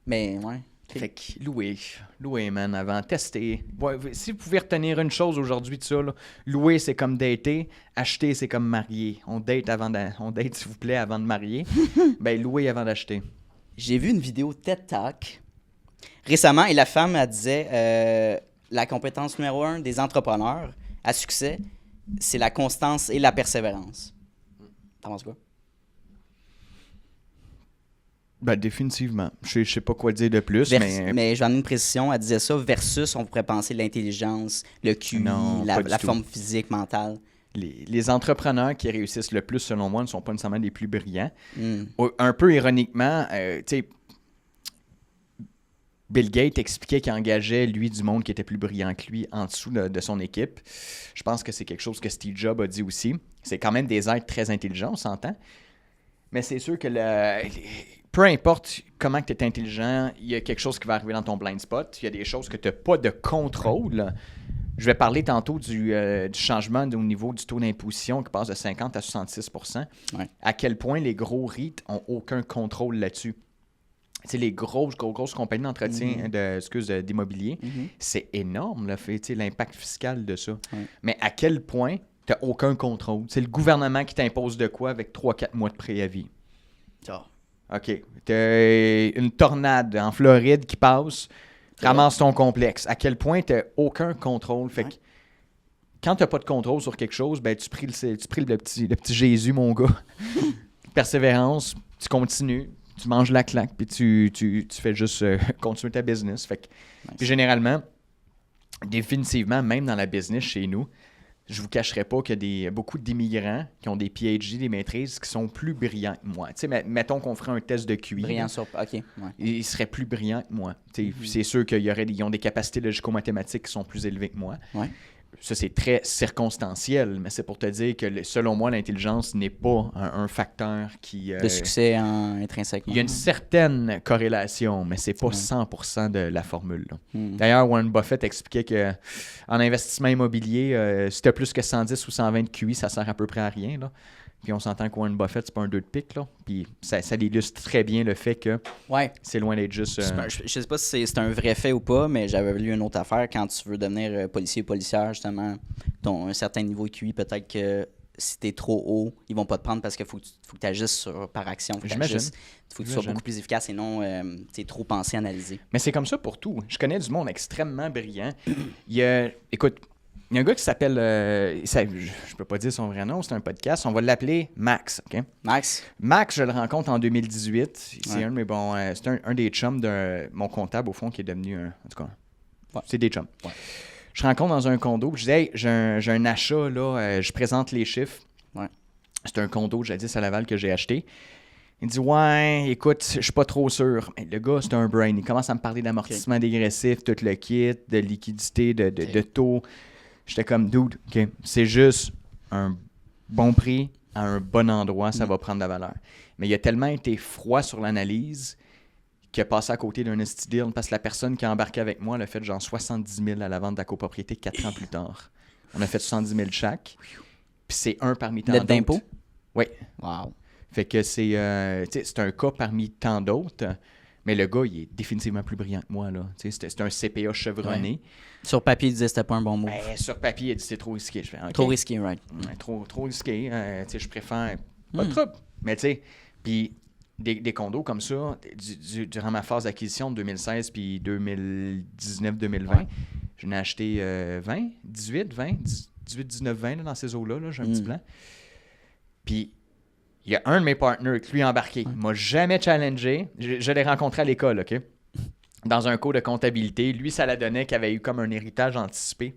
Mais ouais. Fait que louer, man, avant, tester. Ouais, si vous pouvez retenir une chose aujourd'hui de ça, là, louer, c'est comme dater, acheter, c'est comme marier. On date, s'il vous plaît, avant de marier. Ben, louer avant d'acheter. J'ai vu une vidéo TED Talk récemment et la femme, elle disait la compétence numéro 1 des entrepreneurs, à succès, c'est la constance et la persévérance. T'en penses quoi? Ben, définitivement. Je sais pas quoi dire de plus, mais j'en ai une précision. Elle disait ça versus, on pourrait penser l'intelligence, le QI, Non, la forme physique, mentale. Les entrepreneurs qui réussissent le plus, selon moi, ne sont pas nécessairement les plus brillants. Un peu ironiquement, tu sais, Bill Gates expliquait qu'il engageait, lui, du monde qui était plus brillant que lui en dessous de son équipe. Je pense que c'est quelque chose que Steve Jobs a dit aussi. C'est quand même des êtres très intelligents, on s'entend. Mais c'est sûr que peu importe comment tu es intelligent, il y a quelque chose qui va arriver dans ton blind spot. Il y a des choses que tu n'as pas de contrôle. Je vais parler tantôt du changement au niveau du taux d'imposition qui passe de 50 à 66 %. Ouais. À quel point les gros REIT n'ont aucun contrôle là-dessus. T'sais, les grosses compagnies d'entretien d'immobilier, c'est énorme l'impact fiscal de ça. Ouais. Mais à quel point tu n'as aucun contrôle? C'est le gouvernement qui t'impose de quoi avec 3-4 mois de préavis. Oh. OK. Tu as une tornade en Floride qui passe, ramasse ton complexe. À quel point tu n'as aucun contrôle? Fait que quand tu n'as pas de contrôle sur quelque chose, ben, tu pries le petit Jésus, mon gars. Persévérance, tu continues. Tu manges la claque, puis tu fais juste continuer ta business. Fait que, puis généralement, définitivement, même dans la business chez nous, je vous cacherai pas qu'il y a beaucoup d'immigrants qui ont des PhD, des maîtrises, qui sont plus brillants que moi. Tu sais, mettons qu'on ferait un test de QI. Brillant sur... OK. Ouais. Ils seraient plus brillants que moi. C'est sûr qu'ils ont des capacités logico-mathématiques qui sont plus élevées que moi. Ouais. Ça, c'est très circonstanciel, mais c'est pour te dire que, selon moi, l'intelligence n'est pas un facteur qui... de succès intrinsèquement. Il y a une certaine corrélation, mais c'est pas 100% de la formule. D'ailleurs, Warren Buffett expliquait qu'en investissement immobilier, si tu as plus que 110 ou 120 de QI, ça sert à peu près à rien. Là. Puis on s'entend que Warren Buffett, c'est pas un 2 de pique. Là. Puis ça illustre très bien le fait que c'est loin d'être juste... Je sais pas si c'est un vrai fait ou pas, mais j'avais lu une autre affaire. Quand tu veux devenir policier ou policière, justement, un certain niveau de QI, peut-être que si t'es trop haut, ils vont pas te prendre parce qu'il faut que tu agisses par action. J'imagine. Il faut que tu sois beaucoup plus efficace et non trop pensé, analysé. Mais c'est comme ça pour tout. Je connais du monde extrêmement brillant. Écoute... Il y a un gars qui s'appelle... je peux pas dire son vrai nom, c'est un podcast. On va l'appeler Max. Okay? Max, je le rencontre en 2018. C'est un de mes bons... c'est un des chums de mon comptable, au fond, qui est devenu un... En tout cas, c'est des chums. Ouais. Je rencontre dans un condo. Je dis, hey, j'ai un achat, là. Je présente les chiffres. Ouais. C'est un condo, jadis à Laval, que j'ai acheté. Il dit, ouais, écoute, je suis pas trop sûr. Mais le gars, c'est un brain. Il commence à me parler d'amortissement dégressif, tout le kit, de liquidité, de taux. J'étais comme, dude, OK, c'est juste un bon prix à un bon endroit, ça va prendre de la valeur. Mais il a tellement été froid sur l'analyse qu'il a passé à côté d'un esti deal parce que la personne qui a embarqué avec moi, elle a fait genre 70 000 à la vente de la copropriété 4 ans plus tard. On a fait 70 000 chaque. Puis c'est un parmi tant d'autres. Net d'impôt? Oui. Wow. Fait que c'est un cas parmi tant d'autres. Mais le gars, il est définitivement plus brillant que moi. Là. C'est un CPA chevronné. Ouais. Sur papier, il disait que c'était pas un bon mot. Sur papier, il dit c'est trop risqué. Je fais, okay. Trop risqué, right. Trop risqué. Je préfère pas de trouble. Mais tu sais, puis des condos comme ça, durant ma phase d'acquisition de 2016 puis 2019-2020, j'en ai acheté 20, 18, 20, 18, 19, 20 là, dans ces eaux-là. Là, j'ai un petit plan. Puis il y a un de mes partenaires qui lui a embarqué. Il m'a jamais challengé. Je l'ai rencontré à l'école, OK? Dans un cours de comptabilité. Lui, ça la donnait qu'il avait eu comme un héritage anticipé.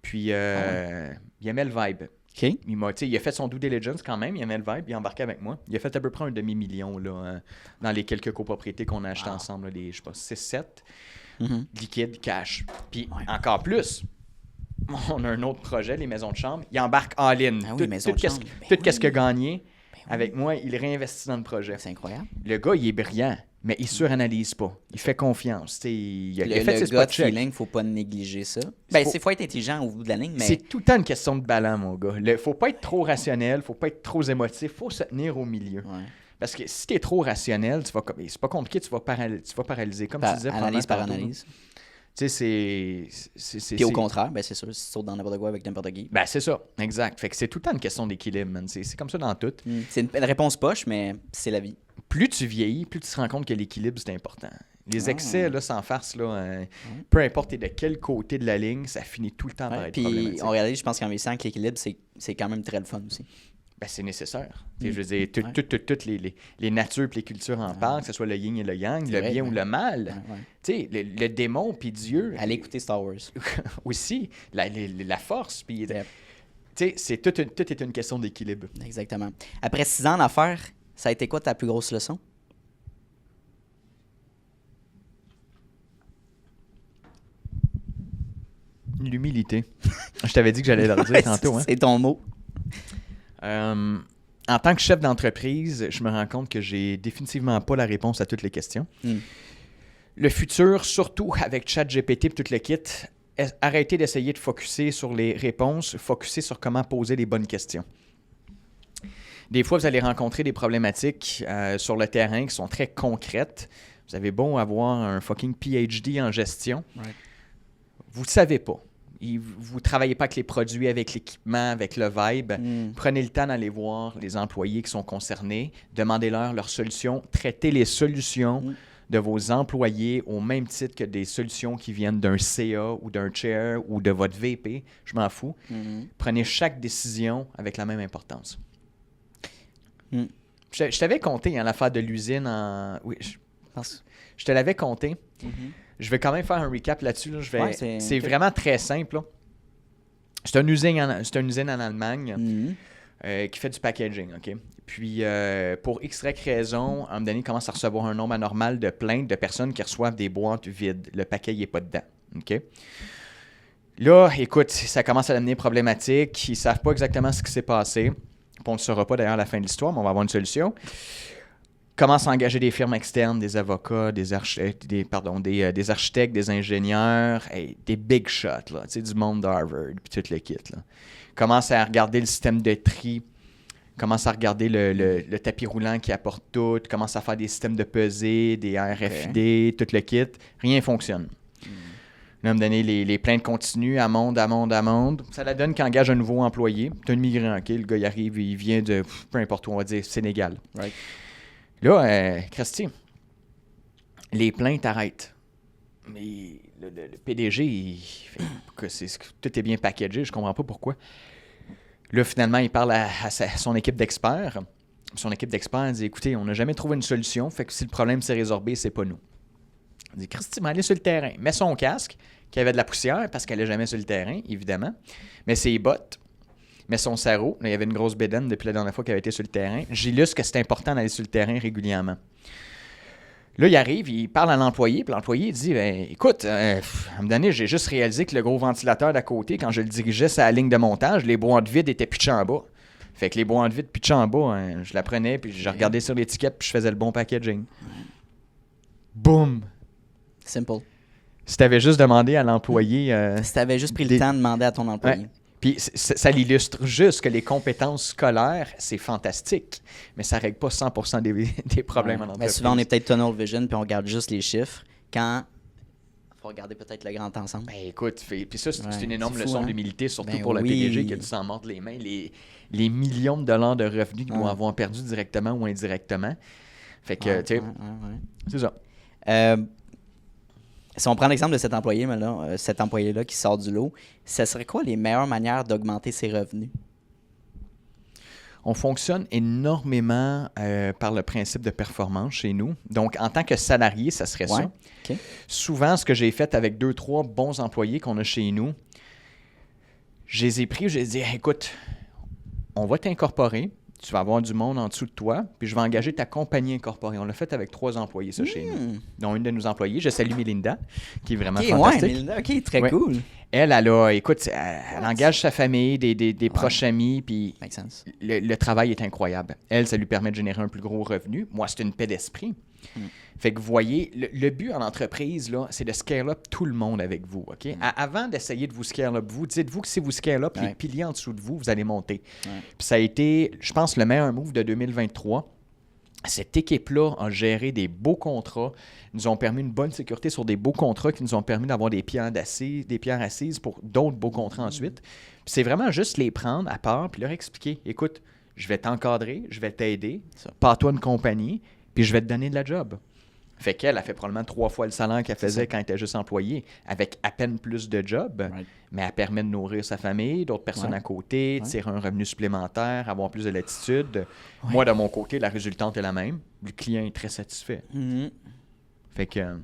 Puis, il aimait le vibe. Okay. Il a fait son due diligence quand même. Il aimait le vibe. Il a embarqué avec moi. Il a fait à peu près un demi-million là, dans les quelques copropriétés qu'on a achetées ensemble. Là, les, je sais pas, 6-7. Liquide, cash. Puis, encore plus... On a un autre projet, les maisons de chambre. Il embarque all-in. Ah oui, Tout qu'est-ce qu'il a gagné... Avec moi, il réinvestit dans le projet. C'est incroyable. Le gars, il est brillant, mais il suranalyse pas. Il fait confiance. Il a fait le ses gut feeling, il ne faut pas négliger ça. Il faut être intelligent au bout de la ligne, mais... C'est tout le temps une question de ballon, mon gars. Il ne faut pas être trop rationnel, il ne faut pas être trop émotif, il faut se tenir au milieu. Ouais. Parce que si tu es trop rationnel, c'est pas compliqué, tu vas paralyser. Comme tu disais, analyse par analyse. Tu sais, c'est... Puis au contraire, c'est sûr, si tu sautes dans n'importe quoi avec n'importe qui. C'est ça, exact. Fait que c'est tout le temps une question d'équilibre, man. C'est comme ça dans tout. C'est une réponse poche, mais c'est la vie. Plus tu vieillis, plus tu te rends compte que l'équilibre, c'est important. Les excès, là, sans farce, là, peu importe t'es de quel côté de la ligne, ça finit tout le temps par être problématique. Puis, en réalité, je pense qu'en vieillissant, que l'équilibre, c'est quand même très le fun aussi. Ben, c'est nécessaire. Je veux dire, toutes les natures et les cultures en parlent, que ce soit le yin et le yang, le bien ou le mal. Tu sais, le démon puis Dieu. Allez écouter Star Wars. Aussi, la force. Puis, tu sais, tout est une question d'équilibre. Exactement. Après 6 ans d'affaires, ça a été quoi ta plus grosse leçon? L'humilité. Je t'avais dit que j'allais le dire tantôt. Hein? C'est ton mot. En tant que chef d'entreprise, je me rends compte que j'ai définitivement pas la réponse à toutes les questions. Le futur, surtout avec ChatGPT et tout le kit, arrêtez d'essayer de focusser sur les réponses, focusser sur comment poser les bonnes questions. Des fois, vous allez rencontrer des problématiques sur le terrain qui sont très concrètes. Vous avez beau avoir un fucking PhD en gestion. Vous ne savez pas. Vous ne travaillez pas avec les produits, avec l'équipement, avec le vibe. Prenez le temps d'aller voir les employés qui sont concernés. Demandez-leur leurs solutions. Traitez les solutions de vos employés au même titre que des solutions qui viennent d'un CA ou d'un chair ou de votre VP. Je m'en fous. Prenez chaque décision avec la même importance. Je t'avais compté l'affaire de l'usine en... Oui, je te l'avais compté. Je vais quand même faire un recap là-dessus. Là. C'est vraiment très simple. Là. C'est une usine en Allemagne qui fait du packaging. Okay? Puis, pour X raison, à un moment donné, il commence à recevoir un nombre anormal de plaintes de personnes qui reçoivent des boîtes vides. Le paquet n'est pas dedans. Okay? Là, écoute, ça commence à devenir problématique. Ils ne savent pas exactement ce qui s'est passé. On ne le saura pas d'ailleurs à la fin de l'histoire, mais on va avoir une solution. Commence à engager des firmes externes, des avocats, des architectes, des ingénieurs, des big shots, là, du monde d'Harvard, puis tout le kit. Là. Commence à regarder le système de tri, commence à regarder le tapis roulant qui apporte tout, commence à faire des systèmes de pesée, des RFID, tout le kit. Rien ne fonctionne. Là, à un moment donné, les plaintes continuent, amende. Ça la donne qu'il engage un nouveau employé. C'est un migrant, OK? Le gars, il arrive, il vient de, peu importe où, on va dire, Sénégal. Right. Là, Christy, les plaintes arrêtent. Mais le PDG, il fait que tout est bien packagé, je comprends pas pourquoi. Là, finalement, il parle à son équipe d'experts. Son équipe d'experts dit, écoutez, on n'a jamais trouvé une solution, fait que si le problème s'est résorbé, c'est pas nous. Il dit, Christy, allez sur le terrain. Met son casque, qui avait de la poussière, parce qu'elle n'est jamais sur le terrain, évidemment. Mais ses bottes. Met son sarrau. Là, il y avait une grosse bédaine depuis la dernière fois qu'il avait été sur le terrain. J'illustre que c'est important d'aller sur le terrain régulièrement. Là, il arrive, il parle à l'employé, puis l'employé dit écoute, à un moment donné, j'ai juste réalisé que le gros ventilateur d'à côté, quand je le dirigeais sur la ligne de montage, les boîtes vides étaient pitchées en bas. Fait que les boîtes vides pitchées en bas, je la prenais, puis je regardais sur l'étiquette, puis je faisais le bon packaging. Boum! Simple. Si tu avais juste demandé à l'employé... si tu avais juste pris le temps de demander à ton employé. Ouais. Puis ça l'illustre juste que les compétences scolaires, c'est fantastique, mais ça ne règle pas 100% des problèmes en entreprise. Mais souvent, on est peut-être tunnel vision puis on regarde juste les chiffres quand il faut regarder peut-être le grand ensemble. Ben écoute, puis ça, c'est une énorme leçon d'humilité, surtout pour le PDG qui a dû s'en mordre les mains. Les millions de dollars de revenus qu'ils vont avoir perdus directement ou indirectement. Fait que, tu sais, c'est ça. Si on prend l'exemple de cet employé-là qui sort du lot, ce serait quoi les meilleures manières d'augmenter ses revenus? On fonctionne énormément par le principe de performance chez nous. Donc, en tant que salarié, ça serait ça. Okay. Souvent, ce que j'ai fait avec 2-3 bons employés qu'on a chez nous, je les ai pris, je les ai dit, écoute, on va t'incorporer. Tu vas avoir du monde en dessous de toi, puis je vais engager ta compagnie incorporée. On l'a fait avec 3 employés, ça, chez nous. Dont une de nos employés, je salue Melinda, qui est vraiment fantastique. Ouais, Melinda, très cool. Elle a, écoute, elle engage sa famille, des proches amis, puis le travail est incroyable. Elle, ça lui permet de générer un plus gros revenu. Moi, c'est une paix d'esprit. Fait que vous voyez, le but en entreprise, là, c'est de scale up tout le monde avec vous. OK? Avant d'essayer de vous scale up vous, dites-vous que si vous scale up les piliers en dessous de vous, vous allez monter. Puis ça a été, je pense, le meilleur move de 2023. Cette équipe-là a géré des beaux contrats, nous ont permis une bonne sécurité sur des beaux contrats qui nous ont permis d'avoir des pierres assises pour d'autres beaux contrats ensuite. Puis c'est vraiment juste les prendre à part puis leur expliquer, écoute, je vais t'encadrer, je vais t'aider, pas toi une compagnie, puis je vais te donner de la job. Fait qu'elle a fait probablement 3 fois le salaire qu'elle faisait quand elle était juste employée, avec à peine plus de job, mais elle permet de nourrir sa famille, d'autres personnes à côté, tirer un revenu supplémentaire, avoir plus de latitude. Moi, de mon côté, la résultante est la même. Le client est très satisfait. Fait que...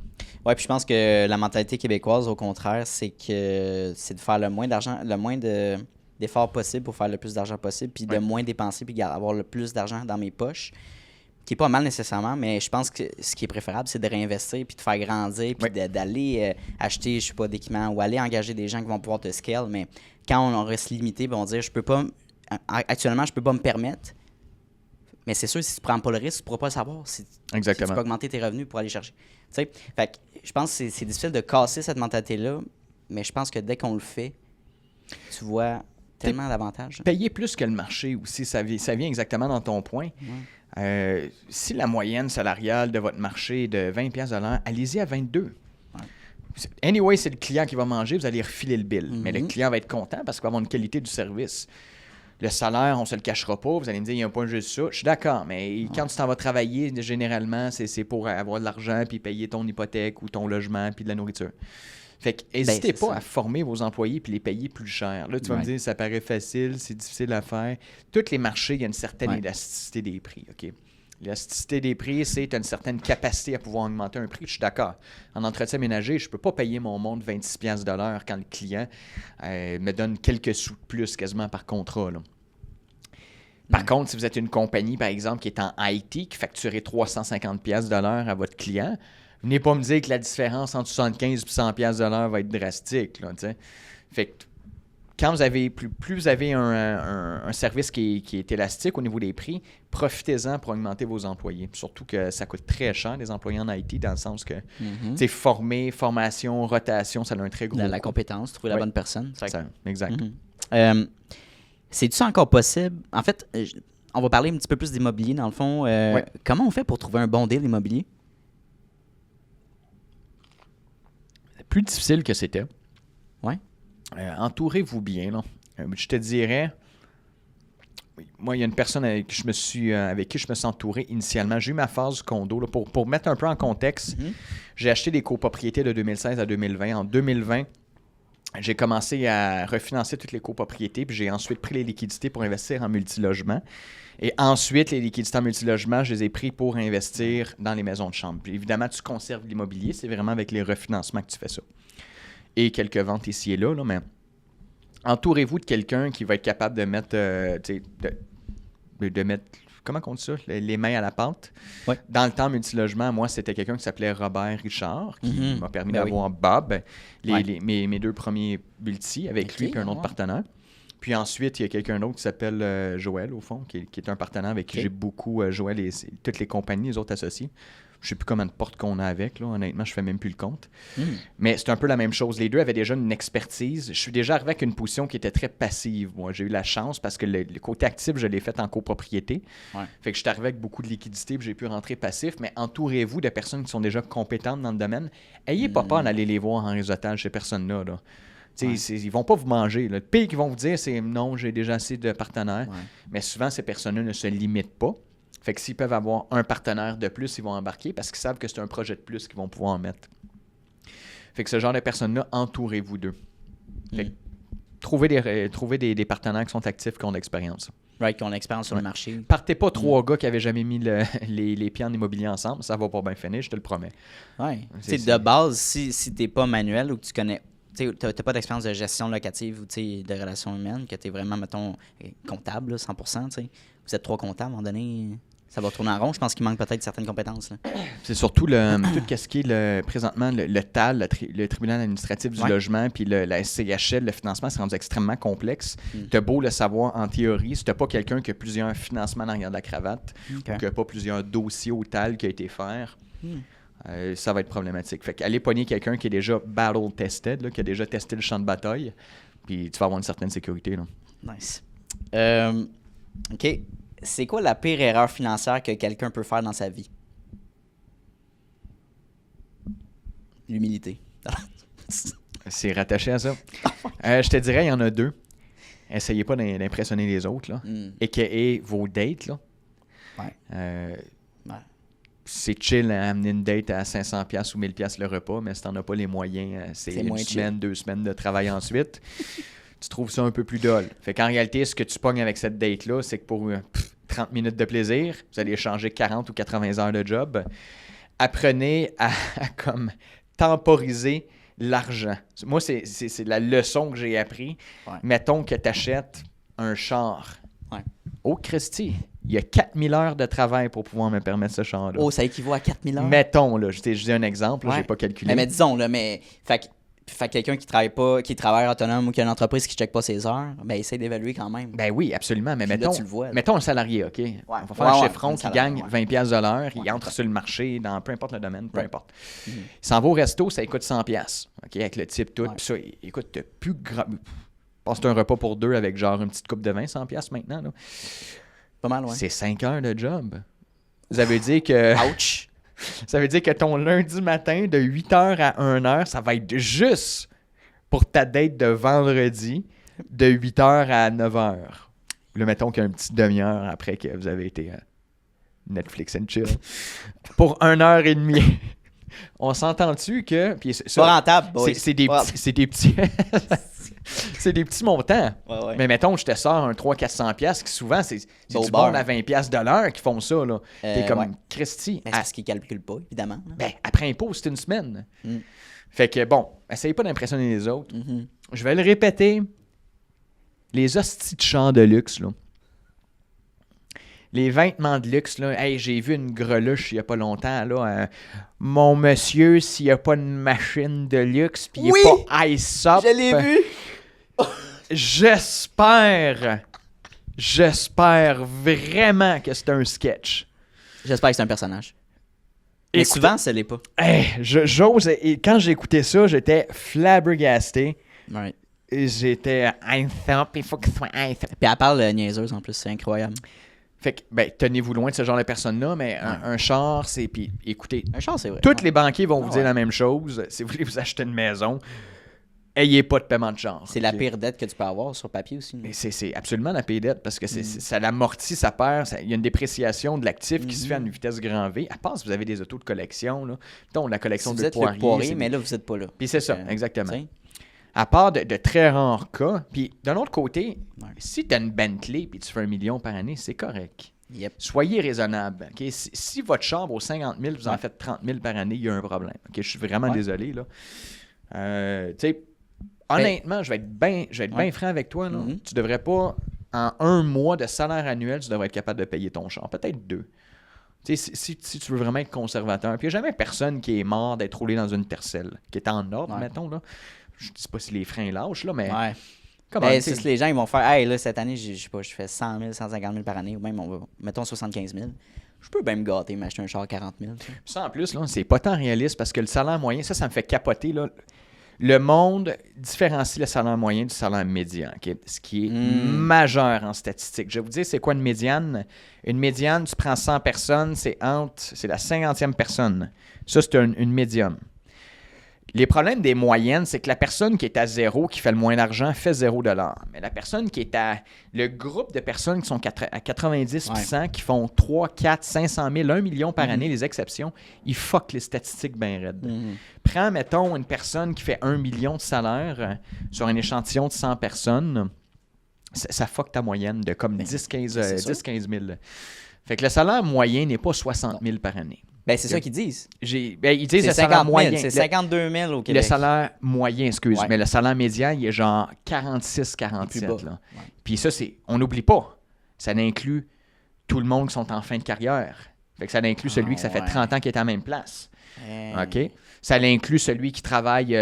Oui, puis je pense que la mentalité québécoise, au contraire, c'est de faire le moins d'efforts possible pour faire le plus d'argent possible, puis de moins dépenser, puis avoir le plus d'argent dans mes poches. Qui n'est pas mal nécessairement, mais je pense que ce qui est préférable, c'est de réinvestir, puis de faire grandir, puis d'aller acheter, je sais pas, d'équipements, ou aller engager des gens qui vont pouvoir te scale. Mais quand on reste limité, on va dire, actuellement, je peux pas me permettre. Mais c'est sûr, si tu prends pas le risque, tu pourras pas le savoir. Si tu peux augmenter tes revenus pour aller chercher. Fait que je pense que c'est difficile de casser cette mentalité-là, mais je pense que dès qu'on le fait, tu vois tellement d'avantages. Payer plus que le marché aussi, ça vient exactement dans ton point. Si la moyenne salariale de votre marché est de 20$ de l'heure, allez-y à 22$. Anyway, c'est le client qui va manger, vous allez refiler le bill. Mais le client va être content parce qu'il va avoir une qualité du service. Le salaire, on ne se le cachera pas. Vous allez me dire, il n'y a pas juste ça. Je suis d'accord, mais quand tu t'en vas travailler, généralement, c'est pour avoir de l'argent puis payer ton hypothèque ou ton logement puis de la nourriture. Fait que n'hésitez pas à former vos employés puis les payer plus cher. Là, tu vas me dire, ça paraît facile, c'est difficile à faire. Tous les marchés, il y a une certaine élasticité des prix. OK? L'élasticité des prix, c'est tu as une certaine capacité à pouvoir augmenter un prix. Je suis d'accord. En entretien ménager, je ne peux pas payer mon monde 26$ de l'heure quand le client me donne quelques sous de plus quasiment par contrat. Là. Par contre, si vous êtes une compagnie, par exemple, qui est en IT, qui facture 350$ de l'heure à votre client, venez pas me dire que la différence entre 75$ et 100$ de l'heure va être drastique. Là, fait que quand vous avez plus vous avez un service qui est élastique au niveau des prix, profitez-en pour augmenter vos employés. Surtout que ça coûte très cher, les employés en IT, dans le sens que formation, rotation, ça a un très gros la compétence, trouver la bonne personne. Exact. C'est-tu encore possible? En fait, on va parler un petit peu plus d'immobilier, dans le fond. Comment on fait pour trouver un bon deal immobilier? C'est plus difficile que c'était. Oui. Entourez-vous bien. Là. Je te dirais, moi, il y a une personne avec qui je me suis entouré initialement. J'ai eu ma phase du condo. Là, pour mettre un peu en contexte, j'ai acheté des copropriétés de 2016 à 2020. En 2020, j'ai commencé à refinancer toutes les copropriétés, puis j'ai ensuite pris les liquidités pour investir en multilogement. Et ensuite, les liquidités en multilogement, je les ai pris pour investir dans les maisons de chambre. Puis évidemment, tu conserves l'immobilier, c'est vraiment avec les refinancements que tu fais ça. Et quelques ventes ici et là, mais entourez-vous de quelqu'un qui va être capable de mettre, de mettre, comment on dit ça, les mains à la pâte. Ouais. Dans le temps multilogement, moi, c'était quelqu'un qui s'appelait Robert Richard, qui m'a permis d'avoir Bob, mes 2 premiers multis avec lui et un autre partenaire. Puis ensuite, il y a quelqu'un d'autre qui s'appelle Joël, au fond, qui est un partenaire avec qui j'ai beaucoup, Joël et toutes les compagnies, les autres associés. Je ne sais plus combien de portes qu'on a avec, là. Honnêtement, je ne fais même plus le compte. Mais c'est un peu la même chose. Les deux avaient déjà une expertise. Je suis déjà arrivé avec une position qui était très passive. Moi, j'ai eu la chance parce que le côté actif, je l'ai fait en copropriété. Fait que je suis arrivé avec beaucoup de liquidité et j'ai pu rentrer passif. Mais entourez-vous de personnes qui sont déjà compétentes dans le domaine. Ayez pas peur d'aller les voir en réseautage, ces personnes-là. Là. Ils vont pas vous manger. Là. Le pire qu'ils vont vous dire, c'est non, j'ai déjà assez de partenaires. Mais souvent, ces personnes-là ne se limitent pas. Fait que s'ils peuvent avoir un partenaire de plus, ils vont embarquer parce qu'ils savent que c'est un projet de plus qu'ils vont pouvoir en mettre. Fait que ce genre de personnes-là, entourez-vous d'eux. Fait que trouvez des partenaires qui sont actifs, qui ont de l'expérience. Qui ont de l'expérience sur le marché. Partez pas 3 gars qui n'avaient jamais mis les pieds en immobilier ensemble. Ça va pas bien finir, je te le promets. De base, si tu n'es pas manuel ou que tu connais... Tu n'as pas d'expérience de gestion locative ou de relations humaines, que tu es vraiment, mettons, comptable, là, 100%. Vous êtes 3 comptables, à un moment donné, ça va tourner en rond. Je pense qu'il manque peut-être certaines compétences. Là. C'est surtout tout ce qui est présentement le TAL, le tribunal administratif du logement, puis la SCHL, le financement, c'est rendu extrêmement complexe. Tu as beau le savoir en théorie, si tu n'as pas quelqu'un qui a plusieurs financements en arrière de la cravate, ou qui n'a pas plusieurs dossiers au TAL qui a été faire, ça va être problématique. Fait qu'allez pogner quelqu'un qui est déjà battle-tested, qui a déjà testé le champ de bataille, puis tu vas avoir une certaine sécurité. Là. Nice. OK. C'est quoi la pire erreur financière que quelqu'un peut faire dans sa vie? L'humilité. C'est rattaché à ça. Je te dirais, il y en a 2. Essayez pas d'impressionner les autres. Là. A.k.a. vos dates. Là. c'est chill à amener une date à 500$ ou 1000$ le repas, mais si t'en as pas les moyens, c'est une semaine, 2 semaines de travail ensuite. Tu trouves ça un peu plus dole. Fait qu'en réalité, ce que tu pognes avec cette date-là, c'est que pour 30 minutes de plaisir, vous allez échanger 40 ou 80 heures de job. Apprenez à comme temporiser l'argent. Moi, c'est la leçon que j'ai appris. Ouais. Mettons que tu achètes un char. Ouais. Oh, Christy, il y a 4000 heures de travail pour pouvoir me permettre ce char-là. Oh, ça équivaut à 4000 heures? Mettons, là, je dis un exemple, là, j'ai pas calculé. Mais disons, là, fait que quelqu'un qui travaille pas, qui travaille autonome ou qui a une entreprise qui ne check pas ses heures, ben essaie d'évaluer quand même. Ben oui, absolument. Mais Puis mettons, là, tu le vois, là. mettons un salarié, OK? On va faire un chiffron qui gagne 20$ de l'heure, il entre sur le marché dans peu importe le domaine, peu importe. Il s'en va au resto, ça coûte 100$. OK, avec le type tout. Puis ça, écoute, t'as plus grave. Passe un repas pour 2 avec genre une petite coupe de vin, 100$ maintenant. Là. Pas mal, ouais. C'est 5 heures de job. Ça veut dire que. Ouch! Ça veut dire que ton lundi matin, de 8h à 1h, ça va être juste pour ta date de vendredi, de 8h à 9h. Là, mettons qu'il y a une petite demi-heure après que vous avez été à Netflix and chill. Pour 1h30. On s'entend-tu que... Puis ça, pas rentable, boys. C'est des petits... c'est des petits montants. Ouais. Mais mettons, je te sors un 300-400$, qui souvent, c'est du monde à 20$ de l'heure qui font ça. Là. T'es comme Christy. Mais c'est ce qu'ils ne calculent pas, évidemment. Là. Ben, après impôt, c'est une semaine. Fait que, bon, essayez pas d'impressionner les autres. Je vais le répéter. Les hosties de chars de luxe, là. Les vêtements de luxe, là. Hey, j'ai vu une greluche il y a pas longtemps, là. Mon monsieur, s'il n'y a pas une machine de luxe, puis il n'est pas ice up. Je l'ai vu! J'espère vraiment que c'est un sketch. J'espère que c'est un personnage. Mais souvent, ce l'est pas. Hey, j'ose. Et quand j'ai écouté ça, j'étais flabbergasté. Ouais. Et j'étais ice up, il faut qu'il soit ice up. Puis elle parle niaiseuse en plus, c'est incroyable. Fait que, ben, tenez-vous loin de ce genre de personnes-là, mais un char, c'est... Puis, écoutez, un char, c'est vrai. Tous les banquiers vont vous dire la même chose. Si vous voulez vous acheter une maison, ayez pas de paiement de char. C'est la pire dette que tu peux avoir sur papier aussi. Mais c'est absolument la pire dette parce que ça l'amortit, ça perd. Il y a une dépréciation de l'actif qui se fait à une vitesse grand V. À part si vous avez des autos de collection. Là. Mettons, la collection si de vous êtes Poirier, mais là, vous n'êtes pas là. Puis c'est ça, exactement. À part de très rares cas. Puis d'un autre côté, si tu as une Bentley et tu fais 1 million par année, c'est correct. Yep. Soyez raisonnable. Okay? Si votre char vaut 50 000, vous en faites 30 000 par année, il y a un problème. Okay? Je suis vraiment désolé. Là. Honnêtement, je vais être bien franc avec toi. Là. Tu devrais pas, en 1 mois de salaire annuel, tu devrais être capable de payer ton char. Peut-être 2. Si tu veux vraiment être conservateur. Puis il n'y a jamais personne qui est mort d'être roulé dans une Tercel, qui est en ordre, mettons. Là. Je ne dis pas si les freins lâchent, là, mais... Ouais. Comment, si les gens ils vont faire, hey, là, cette année, je sais pas, je fais 100 000, 150 000 par année, ou même, mettons 75 000. Je peux bien me gâter, m'acheter un char 40 000. Ça, en plus, là, c'est pas tant réaliste parce que le salaire moyen, ça me fait capoter. Là. Le monde différencie le salaire moyen du salaire médian, okay? Ce qui est majeur en statistique. Je vais vous dire, c'est quoi une médiane? Une médiane, tu prends 100 personnes, c'est la 50e personne. Ça, c'est une médium. Les problèmes des moyennes, c'est que la personne qui est à 0, qui fait le moins d'argent, fait 0$. Mais la personne qui est à... Le groupe de personnes qui sont à 90%, qui font 3, 4, 500 000, 1 million par année, les exceptions, ils fuck les statistiques bien raides. Prends, mettons, une personne qui fait 1 million de salaire sur un échantillon de 100 personnes, ça fuck ta moyenne de comme 10-15 000. Fait que le salaire moyen n'est pas 60 000 par année. Ben, c'est ça qu'ils disent. Ils disent le salaire moyen. C'est 52 000 au Québec. Le salaire moyen, mais le salaire médian, il est genre 46-47. Là. Ouais. Puis ça, on n'oublie pas. Ça inclut tout le monde qui sont en fin de carrière. Fait que ça inclut celui que ça fait 30 ans qui est à la même place. OK? Ça inclut celui qui travaille,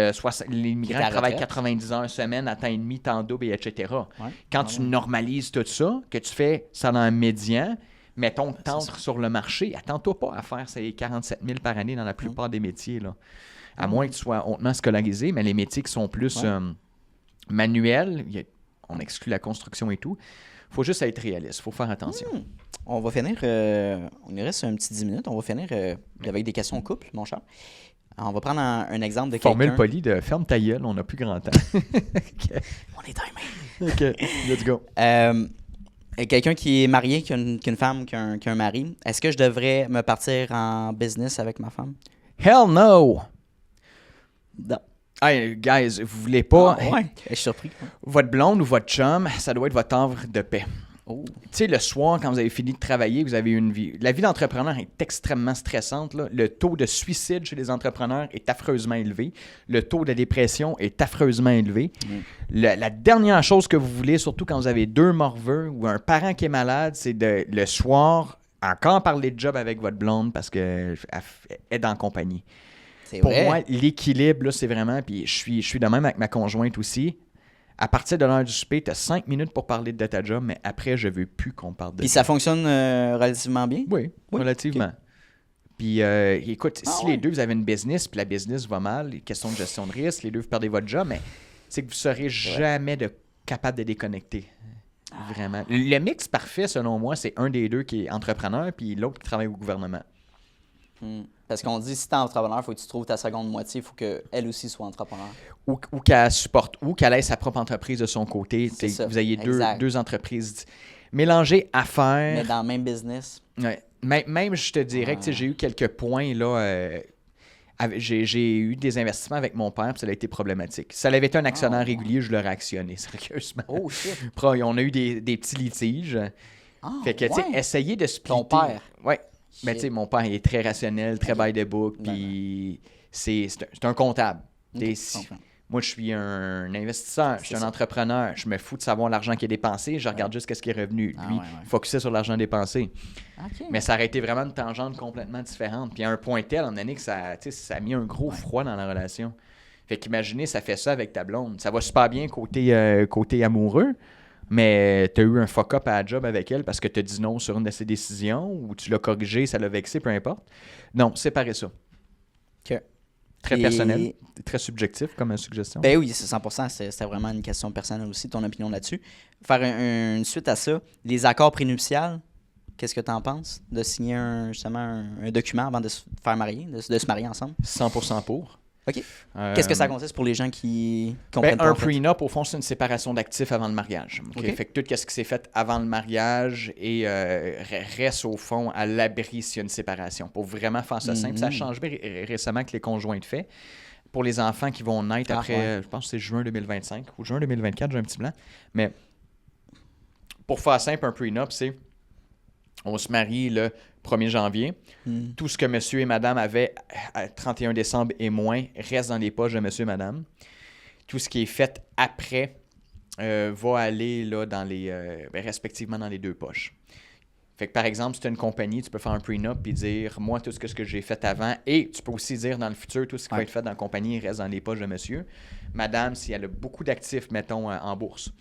les migrants qui travaillent 90 heures semaine à temps et demi, temps double, etc. Ouais. Quand tu normalises tout ça, que tu fais salaire médian, mettons, t'entres sur le marché, attends-toi pas à faire ces 47 000 par année dans la plupart des métiers. Là. À moins que tu sois hautement scolarisé, mais les métiers qui sont plus manuels, on exclut la construction et tout, il faut juste être réaliste, il faut faire attention. On va finir, on y reste un petit 10 minutes, on va finir avec des questions couple, mon cher. On va prendre un exemple de quelqu'un. Formule polie de ferme ta gueule, on n'a plus grand temps. On est timé. OK, let's go. quelqu'un qui est marié, qui a une femme, qui a un mari, est-ce que je devrais me partir en business avec ma femme? Hell no! Non. Hey, guys, vous voulez pas... Ouais, je suis surpris. Votre blonde ou votre chum, ça doit être votre havre de paix. Oh. Tu sais, le soir, quand vous avez fini de travailler, vous avez une vie... La vie d'entrepreneur est extrêmement stressante, là. Le taux de suicide chez les entrepreneurs est affreusement élevé. Le taux de dépression est affreusement élevé. La dernière chose que vous voulez, surtout quand vous avez 2 morveux ou un parent qui est malade, c'est de le soir, encore parler de job avec votre blonde parce qu'elle est en compagnie. Pour moi, l'équilibre, là, c'est vraiment... Puis je suis de même avec ma conjointe aussi. À partir de l'heure du souper, tu as 5 minutes pour parler de ta job, mais après, je veux plus qu'on parle de Puis ça. ça fonctionne relativement bien? Oui, relativement. Okay. Puis écoute, si les deux, vous avez une business, puis la business va mal, question de gestion de risque, les deux, vous perdez votre job, mais c'est que vous ne serez jamais capable de déconnecter. Vraiment. Le mix parfait, selon moi, c'est un des deux qui est entrepreneur, puis l'autre qui travaille au gouvernement. Parce qu'on dit, si tu es entrepreneur, il faut que tu trouves ta seconde moitié, il faut qu'elle aussi soit entrepreneur. Ou qu'elle supporte, ou qu'elle ait sa propre entreprise de son côté. Vous ayez deux entreprises mélangées à faire. Mais dans le même business. Ouais. Même, je te dirais que j'ai eu quelques points, là. J'ai eu des investissements avec mon père, puis ça a été problématique. Si ça avait été un actionnaire régulier, je l'aurais actionné, sérieusement. Oh, shit. On a eu des petits litiges. Fait que, tu sais, essayer de splitter. Ton père? Oui. Mais tu sais, mon père, il est très rationnel, très by the book, puis c'est un comptable. Okay. Moi, je suis un investisseur, je suis un entrepreneur. Je me fous de savoir l'argent qui est dépensé, je regarde juste ce qui est revenu. Lui, focusé sur l'argent dépensé. Okay. Mais ça aurait été vraiment une tangente complètement différente. Puis à un point tel, on a dit que ça a mis un gros froid dans la relation. Fait qu'imaginez, ça fait ça avec ta blonde. Ça va super bien côté amoureux, mais tu as eu un fuck-up à la job avec elle parce que tu as dit non sur une de ses décisions ou tu l'as corrigé, ça l'a vexé, peu importe. Non, séparez ça. OK. Très personnel, très subjectif comme suggestion. Ben oui, c'est 100%. C'était vraiment une question personnelle aussi, ton opinion là-dessus. Faire une suite à ça, les accords prénuptials, qu'est-ce que tu en penses? De signer un document avant de se faire marier, de se marier ensemble? 100% pour. OK. Qu'est-ce que ça consiste pour les gens qui comprennent pas? Un prenup, au fond, c'est une séparation d'actifs avant le mariage. Okay? Fait que tout ce qui s'est fait avant le mariage et reste, au fond, à l'abri s'il y a une séparation. Pour vraiment faire ça simple. Ça a changé récemment que les conjoints de fait. Pour les enfants qui vont naître après, je pense que c'est juin 2025 ou juin 2024, j'ai un petit blanc. Mais pour faire simple, un prenup, c'est on se marie le 1er janvier. Tout ce que monsieur et madame avaient à 31 décembre et moins reste dans les poches de monsieur et madame. Tout ce qui est fait après va aller là, dans respectivement dans les 2 poches. Fait que par exemple, si tu as une compagnie, tu peux faire un prenup et dire moi, tout ce que j'ai fait avant, et tu peux aussi dire dans le futur, tout ce qui va être fait dans la compagnie reste dans les poches de monsieur. Madame, si elle a beaucoup d'actifs, mettons, en bourse,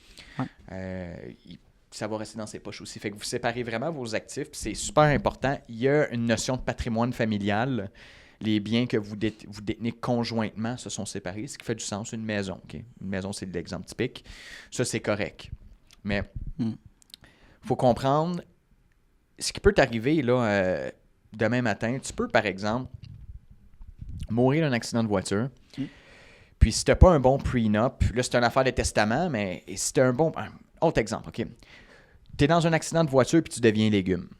ça va rester dans ses poches aussi. Fait que vous séparez vraiment vos actifs, puis c'est super important. Il y a une notion de patrimoine familial. Les biens que vous détenez conjointement se sont séparés, ce qui fait du sens. Une maison, OK? Une maison, c'est l'exemple typique. Ça, c'est correct. Mais il faut comprendre ce qui peut t'arriver là, demain matin. Tu peux, par exemple, mourir d'un accident de voiture. Puis si tu n'as pas un bon prenup, là, c'est une affaire de testament, mais si tu as un bon... Autre exemple, OK? Tu es dans un accident de voiture puis tu deviens légume.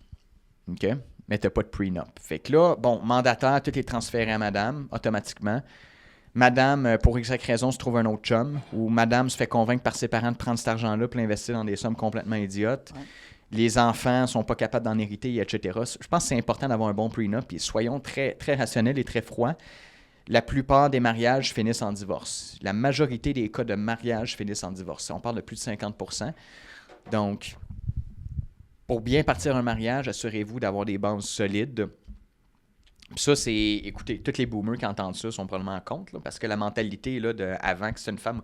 OK? Mais tu n'as pas de prenup. Fait que là, mandataire, tout est transféré à madame automatiquement. Madame, pour exacte raison, se trouve un autre chum ou madame se fait convaincre par ses parents de prendre cet argent-là pour l'investir dans des sommes complètement idiotes. Ouais. Les enfants ne sont pas capables d'en hériter, etc. Je pense que c'est important d'avoir un bon prenup. Puis soyons très, très rationnels et très froids. La plupart des mariages finissent en divorce. La majorité des cas de mariage finissent en divorce. On parle de plus de 50%. Donc, pour bien partir un mariage, assurez-vous d'avoir des bases solides. Puis ça, c'est... Écoutez, tous les boomers qui entendent ça sont probablement en compte, là, parce que la mentalité là, avant que c'était une femme...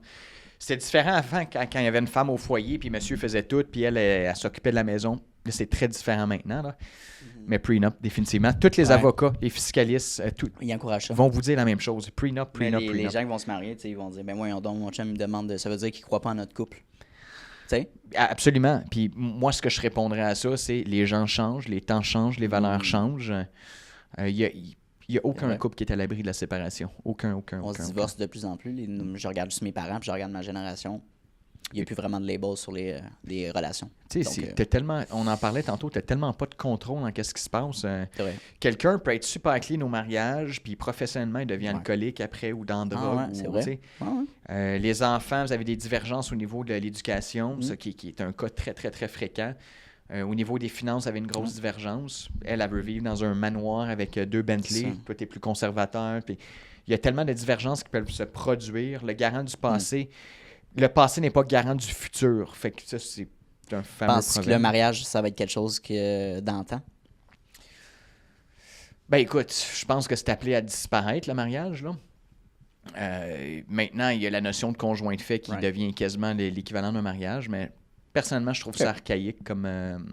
C'était différent avant, quand il y avait une femme au foyer, puis monsieur faisait tout, puis elle s'occupait de la maison. Là, c'est très différent maintenant, là. Mais prenup, définitivement. Tous les avocats, les fiscalistes, ils encouragent ça. Vont vous dire la même chose. Prenup. Les gens qui vont se marier, ils vont dire, ben voyons donc, mon chum me demande, ça veut dire qu'il ne croit pas en notre couple. T'sais? Absolument. Puis moi, ce que je répondrais à ça, c'est les gens changent, les temps changent, les valeurs changent. Il n'y a aucun couple qui est à l'abri de la séparation. Aucun. On se divorce de plus en plus. Je regarde juste mes parents, puis je regarde ma génération. Il n'y a plus vraiment de label sur les relations. Tu sais, t'as tellement, on en parlait tantôt, tu n'as tellement pas de contrôle dans ce qui se passe. C'est vrai. Quelqu'un peut être super clean au mariage, puis professionnellement, il devient alcoolique après ou dans le drogue. C'est vrai. Les enfants, vous avez des divergences au niveau de l'éducation, ça qui est un cas très, très, très fréquent. Au niveau des finances, vous avez une grosse divergence. Elle veut vivre dans un manoir avec 2 Bentley. Toi, tu es plus conservateur. Puis il y a tellement de divergences qui peuvent se produire. Le garant du passé... Le passé n'est pas garant du futur. Fait que ça, c'est un fameux Penses-tu problème. que le mariage, ça va être quelque chose d'antan? Ben écoute, je pense que c'est appelé à disparaître, le mariage, là. Maintenant, il y a la notion de conjoint de fait qui devient quasiment l'équivalent d'un mariage, mais personnellement, je trouve ça archaïque comme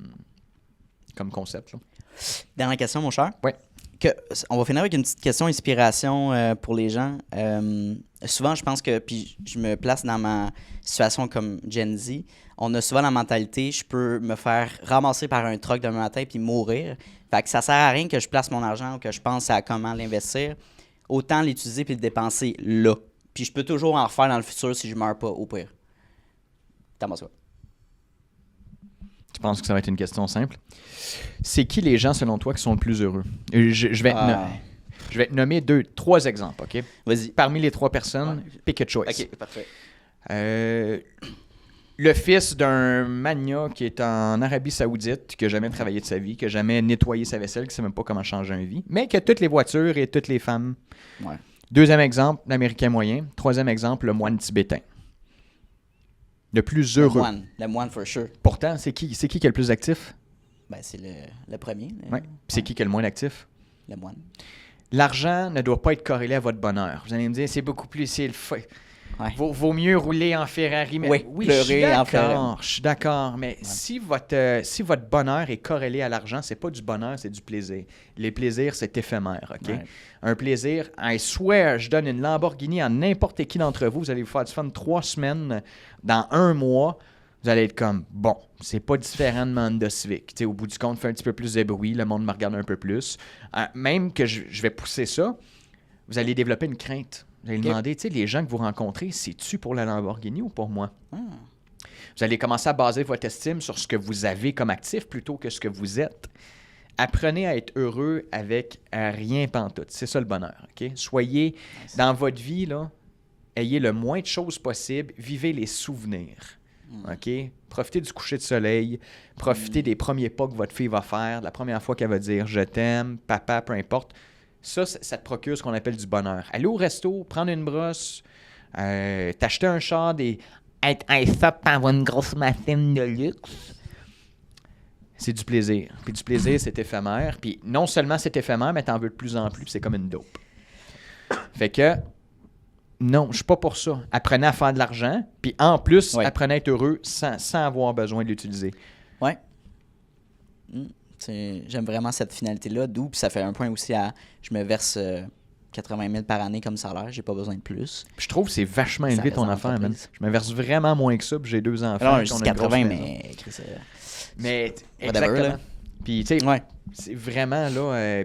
concept, là. Dernière question, mon cher. Oui. On va finir avec une petite question inspiration pour les gens. Souvent, je pense que, puis je me place dans ma situation comme Gen Z, on a souvent la mentalité, je peux me faire ramasser par un truck demain matin puis mourir. Fait que ça sert à rien que je place mon argent ou que je pense à comment l'investir. Autant l'utiliser puis le dépenser là. Puis je peux toujours en refaire dans le futur si je meurs pas, au pire. T'en penses quoi? Tu penses que ça va être une question simple? C'est qui les gens, selon toi, qui sont le plus heureux? Je vais te nommer 3 exemples, OK? Vas-y. Parmi les 3 personnes, pick a choice. OK, parfait. Le fils d'un magnat qui est en Arabie Saoudite, qui n'a jamais travaillé de sa vie, qui n'a jamais nettoyé sa vaisselle, qui ne sait même pas comment changer un vie, mais qui a toutes les voitures et toutes les femmes. Ouais. 2e exemple, l'Américain moyen. 3e exemple, le moine tibétain. Le plus heureux. Le moine, for sure. Pourtant, c'est qui qui est le plus actif? Ben, c'est le premier. Ouais. C'est qui est le moins actif? Le moine. L'argent ne doit pas être corrélé à votre bonheur. Vous allez me dire, c'est beaucoup plus... Vaut mieux rouler en Ferrari. Mais oui, pleurer en Ferrari. Je suis d'accord. Mais si votre bonheur est corrélé à l'argent, c'est pas du bonheur, c'est du plaisir. Les plaisirs, c'est éphémère, OK? Ouais. Un plaisir, I swear, je donne une Lamborghini à n'importe qui d'entre vous. Vous allez vous faire du fun 3 semaines. Dans 1 mois, vous allez être comme, bon, c'est pas différent de Honda Civic. T'sais, au bout du compte, fait un petit peu plus de bruit, le monde me regarde un peu plus. Même que je vais pousser ça, vous allez développer une crainte. Vous allez demander, tu sais, les gens que vous rencontrez, c'est-tu pour la Lamborghini ou pour moi? Vous allez commencer à baser votre estime sur ce que vous avez comme actif plutôt que ce que vous êtes. Apprenez à être heureux avec rien pantoute. C'est ça le bonheur, OK? Soyez dans votre vie, là, ayez le moins de choses possible, vivez les souvenirs, OK? Profitez du coucher de soleil, profitez des premiers pas que votre fille va faire, la première fois qu'elle va dire « je t'aime »,« papa », peu importe. Ça te procure ce qu'on appelle du bonheur. Aller au resto, prendre une brosse, t'acheter un char, être up pour avoir une grosse machine de luxe. C'est du plaisir. Puis du plaisir, c'est éphémère. Puis non seulement c'est éphémère, mais t'en veux de plus en plus, puis c'est comme une dope. Fait que, non, je suis pas pour ça. Apprenez à faire de l'argent, puis en plus, apprenez à être heureux sans avoir besoin de l'utiliser. Ouais. J'aime vraiment cette finalité-là, d'où puis ça fait un point aussi à je me verse 80 000 par année comme salaire, j'ai pas besoin de plus. Puis je trouve que c'est vachement élevé ton affaire, man. Je me verse vraiment moins que ça, puis j'ai 2 enfants. Non, je dis 80, mais... Mais exactement. Puis tu sais, c'est vraiment là...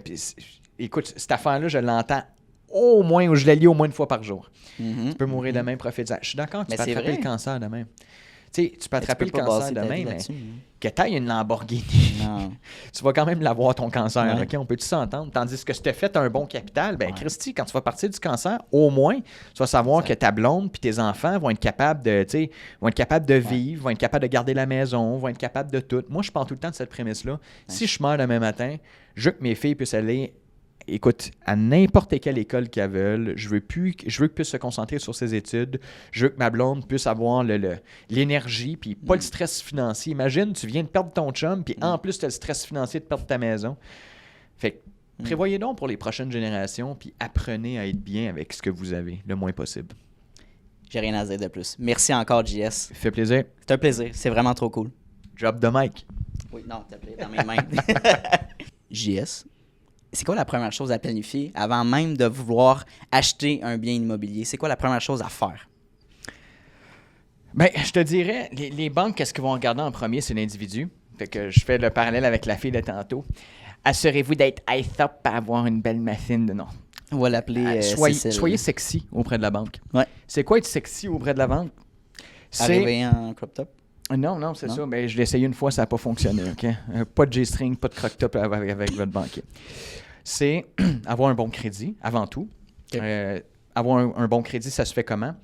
écoute, cette affaire-là, je l'entends au moins, ou je la lis au moins 1 fois par jour. Tu peux mourir demain, profite-en. Je suis d'accord que tu peux attraper le cancer demain. Tu sais, tu peux attraper le cancer demain, mais que tu ailles une Lamborghini, tu vas quand même l'avoir ton cancer, OK? On peut-tu s'entendre? Tandis que si tu as fait un bon capital, ben Christy, quand tu vas partir du cancer, au moins, tu vas savoir que ta blonde puis tes enfants vont être capables de, vivre, vont être capables de garder la maison, vont être capables de tout. Moi, je pars tout le temps de cette prémisse-là. Si je meurs demain matin, je veux que mes filles puissent aller... Écoute, à n'importe quelle école qu'elles veulent, je veux qu'elles puissent se concentrer sur ses études. Je veux que ma blonde puisse avoir l'énergie puis pas le stress financier. Imagine, tu viens de perdre ton chum puis en plus, tu as le stress financier de perdre ta maison. Fait que prévoyez donc pour les prochaines générations puis apprenez à être bien avec ce que vous avez, le moins possible. J'ai rien à dire de plus. Merci encore, JS. Fait plaisir. C'est un plaisir. C'est vraiment trop cool. Drop the mic. Oui, non, t'as plaît dans mes mains. JS. C'est quoi la première chose à planifier avant même de vouloir acheter un bien immobilier? C'est quoi la première chose à faire? Bien, je te dirais, les banques, qu'est-ce qu'ils vont regarder en premier? C'est l'individu. Fait que je fais le parallèle avec la fille de tantôt. Assurez-vous d'être ice up pour avoir une belle machine de nom. On va l'appeler soyez sexy auprès de la banque. Ouais. C'est quoi être sexy auprès de la banque? Arriver en crop top? Non, c'est ça. Mais je l'ai essayé une fois, ça n'a pas fonctionné. OK? Pas de G-string, pas de crop top avec votre banquier. C'est avoir un bon crédit, avant tout. Okay. Avoir un bon crédit, ça se fait comment?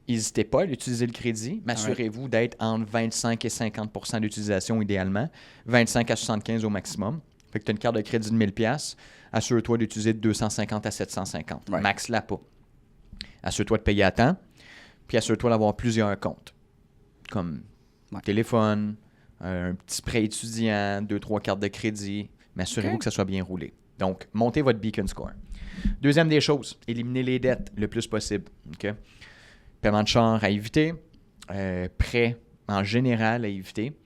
N'hésitez pas à utiliser le crédit, mais assurez-vous d'être entre 25 et 50 % d'utilisation idéalement, 25 à 75 au maximum. Fait que tu as une carte de crédit de 1000 $, assure-toi d'utiliser de 250 à 750. Max-la pas. Assure-toi de payer à temps, puis assure-toi d'avoir plusieurs comptes, comme téléphone, un petit prêt étudiant, 2-3 cartes de crédit, mais assurez-vous que ça soit bien roulé. Donc, montez votre Beacon Score. Deuxième des choses, éliminez les dettes le plus possible. Okay? Paiement de char à éviter. Prêt en général à éviter.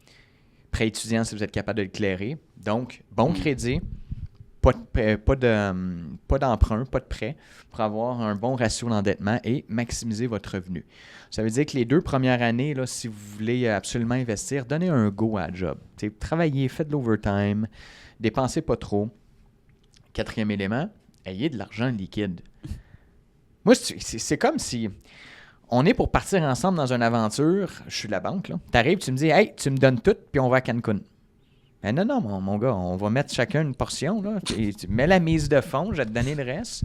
Prêt étudiant si vous êtes capable de le clairer. Donc, bon crédit, pas d'emprunt, pas de prêt pour avoir un bon ratio d'endettement et maximiser votre revenu. Ça veut dire que les 2 premières années, là, si vous voulez absolument investir, donnez un go à la job. Travaillez, faites de l'overtime, dépensez pas trop. 4e élément, ayez de l'argent liquide. Moi, c'est comme si on est pour partir ensemble dans une aventure. Je suis la banque, là. Tu arrives, tu me dis, hey, tu me donnes tout, puis on va à Cancun. Ben non, mon gars, on va mettre chacun une portion, là. Tu mets la mise de fonds, je vais te donner le reste.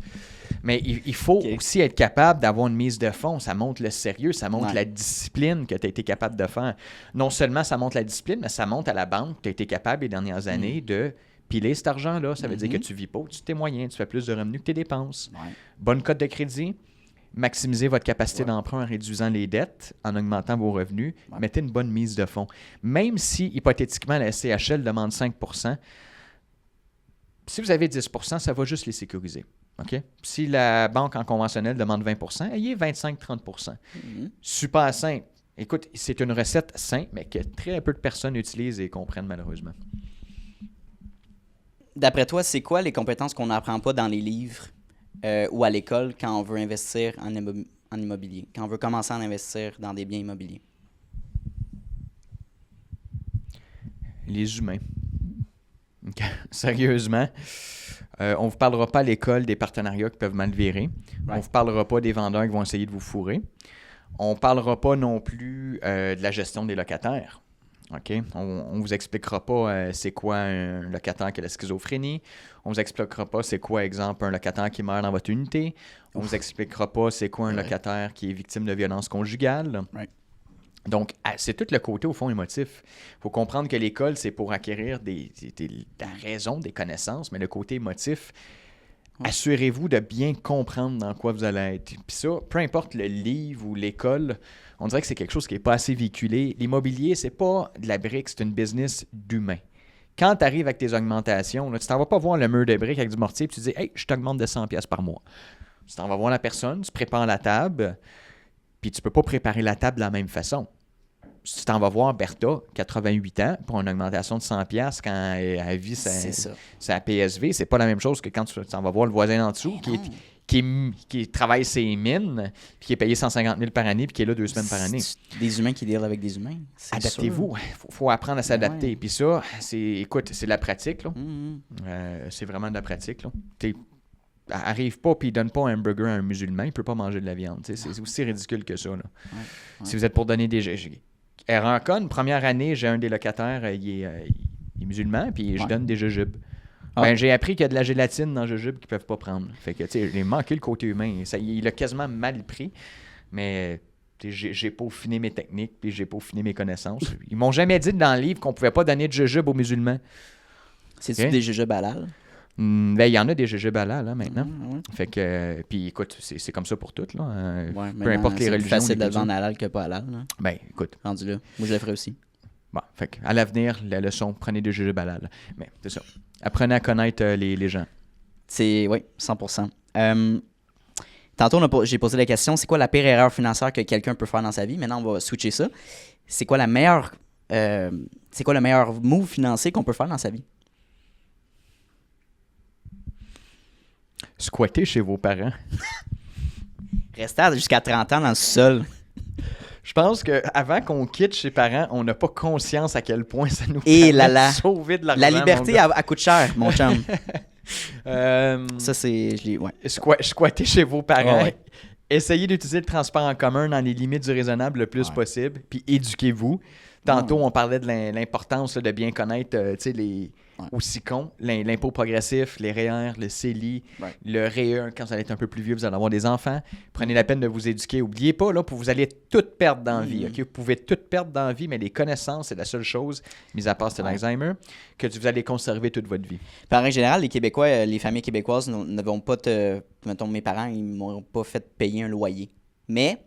Mais il faut aussi être capable d'avoir une mise de fonds. Ça montre le sérieux, ça montre la discipline que tu as été capable de faire. Non seulement ça montre la discipline, mais ça montre à la banque que tu as été capable les dernières années de piler cet argent-là. Ça veut dire que tu vis pas au-dessus de tes moyens, tu fais plus de revenus que tes dépenses. Bonne cote de crédit. Maximisez votre capacité d'emprunt en réduisant les dettes, en augmentant vos revenus. Mettez une bonne mise de fonds. Même si, hypothétiquement, la SCHL demande 5 %, si vous avez 10 %, ça va juste les sécuriser. Okay? Si la banque en conventionnel demande 20 %, ayez 25-30 %. Super simple. Écoute, c'est une recette simple, mais que très peu de personnes utilisent et comprennent malheureusement. D'après toi, c'est quoi les compétences qu'on n'apprend pas dans les livres ou à l'école quand on veut investir en immobilier, quand on veut commencer à investir dans des biens immobiliers? Les humains. Sérieusement, on ne vous parlera pas à l'école des partenariats qui peuvent mal virer. On ne vous parlera pas des vendeurs qui vont essayer de vous fourrer. On ne parlera pas non plus de la gestion des locataires. Okay? On ne vous expliquera pas c'est quoi un locataire qui a la schizophrénie. On ne vous expliquera pas c'est quoi, exemple, un locataire qui meurt dans votre unité. On ne vous expliquera pas c'est quoi un locataire qui est victime de violence conjugale. Donc, c'est tout le côté, au fond, émotif. Il faut comprendre que l'école, c'est pour acquérir la raison, des connaissances, mais le côté émotif, assurez-vous de bien comprendre dans quoi vous allez être. Puis ça, peu importe le livre ou l'école, on dirait que c'est quelque chose qui n'est pas assez véhiculé. L'immobilier, c'est pas de la brique, c'est une business d'humain. Quand tu arrives avec tes augmentations, là, tu t'en vas pas voir le mur de briques avec du mortier et tu te dis « Hey, je t'augmente de 100 $ par mois. » Tu t'en vas voir la personne, tu prépares la table, puis tu peux pas préparer la table de la même façon. Si tu t'en vas voir Bertha, 88 ans, pour une augmentation de 100 $ quand elle vit sa PSV, c'est pas la même chose que quand tu t'en vas voir le voisin en dessous qui travaille ses mines, puis qui est payé 150 000 par année, puis qui est là 2 semaines par année. Des humains qui dealent avec des humains. Adaptez-vous. Il faut apprendre à s'adapter. Puis ça, c'est de la pratique. Là. C'est vraiment de la pratique. Là. Arrive pas puis il donne pas un hamburger à un musulman, il peut pas manger de la viande. C'est aussi ridicule que ça. Là. Si vous êtes pour donner des... Erreur conne, première année, j'ai un des locataires, il est musulman, puis je donne des jujubes. J'ai appris qu'il y a de la gélatine dans le jujube qu'ils ne peuvent pas prendre. Fait que, tu sais, j'ai manqué le côté humain. Il a quasiment mal pris, mais j'ai peaufiné mes techniques, puis j'ai peaufiné mes connaissances. Ils m'ont jamais dit dans le livre qu'on ne pouvait pas donner de jujube aux musulmans. C'est-tu des jujubes halal? Ben, il y en a des jujubes halal, maintenant. Fait que, puis écoute, c'est comme ça pour toutes, là. Peu importe les religions. C'est facile de le vendre halal que pas halal, là. Ben, écoute. Rendu là. Moi, je le ferais aussi. Bon, fait que, à l'avenir, la leçon, prenez des jujubes halal. Mais c'est ça. Apprenez à connaître les gens. Oui, 100%. Tantôt, j'ai posé la question, c'est quoi la pire erreur financière que quelqu'un peut faire dans sa vie? Maintenant, on va switcher ça. C'est quoi le meilleur move financier qu'on peut faire dans sa vie? Squatter chez vos parents. Rester jusqu'à 30 ans dans le sol. Je pense qu'avant qu'on quitte chez parents, on n'a pas conscience à quel point ça nous permet de sauver de l'argent. La liberté, elle coûte cher, mon chum. Ça, c'est... Squatter chez vos parents essayez d'utiliser le transport en commun dans les limites du raisonnable le plus possible, puis éduquez-vous. Tantôt, on parlait de l'importance là, de bien connaître les aussi con, l'impôt progressif, les REER, le CELI, le REE. Quand vous allez être un peu plus vieux, vous allez avoir des enfants. Prenez la peine de vous éduquer. N'oubliez pas, là, vous allez tout perdre dans la vie. Okay? Vous pouvez tout perdre dans la vie, mais les connaissances, c'est la seule chose, mis à part c'est l'Alzheimer, que vous allez conserver toute votre vie. Par règle générale, les Québécois, les familles québécoises ne vont pas mettons, mes parents, ils ne m'ont pas fait payer un loyer. Mais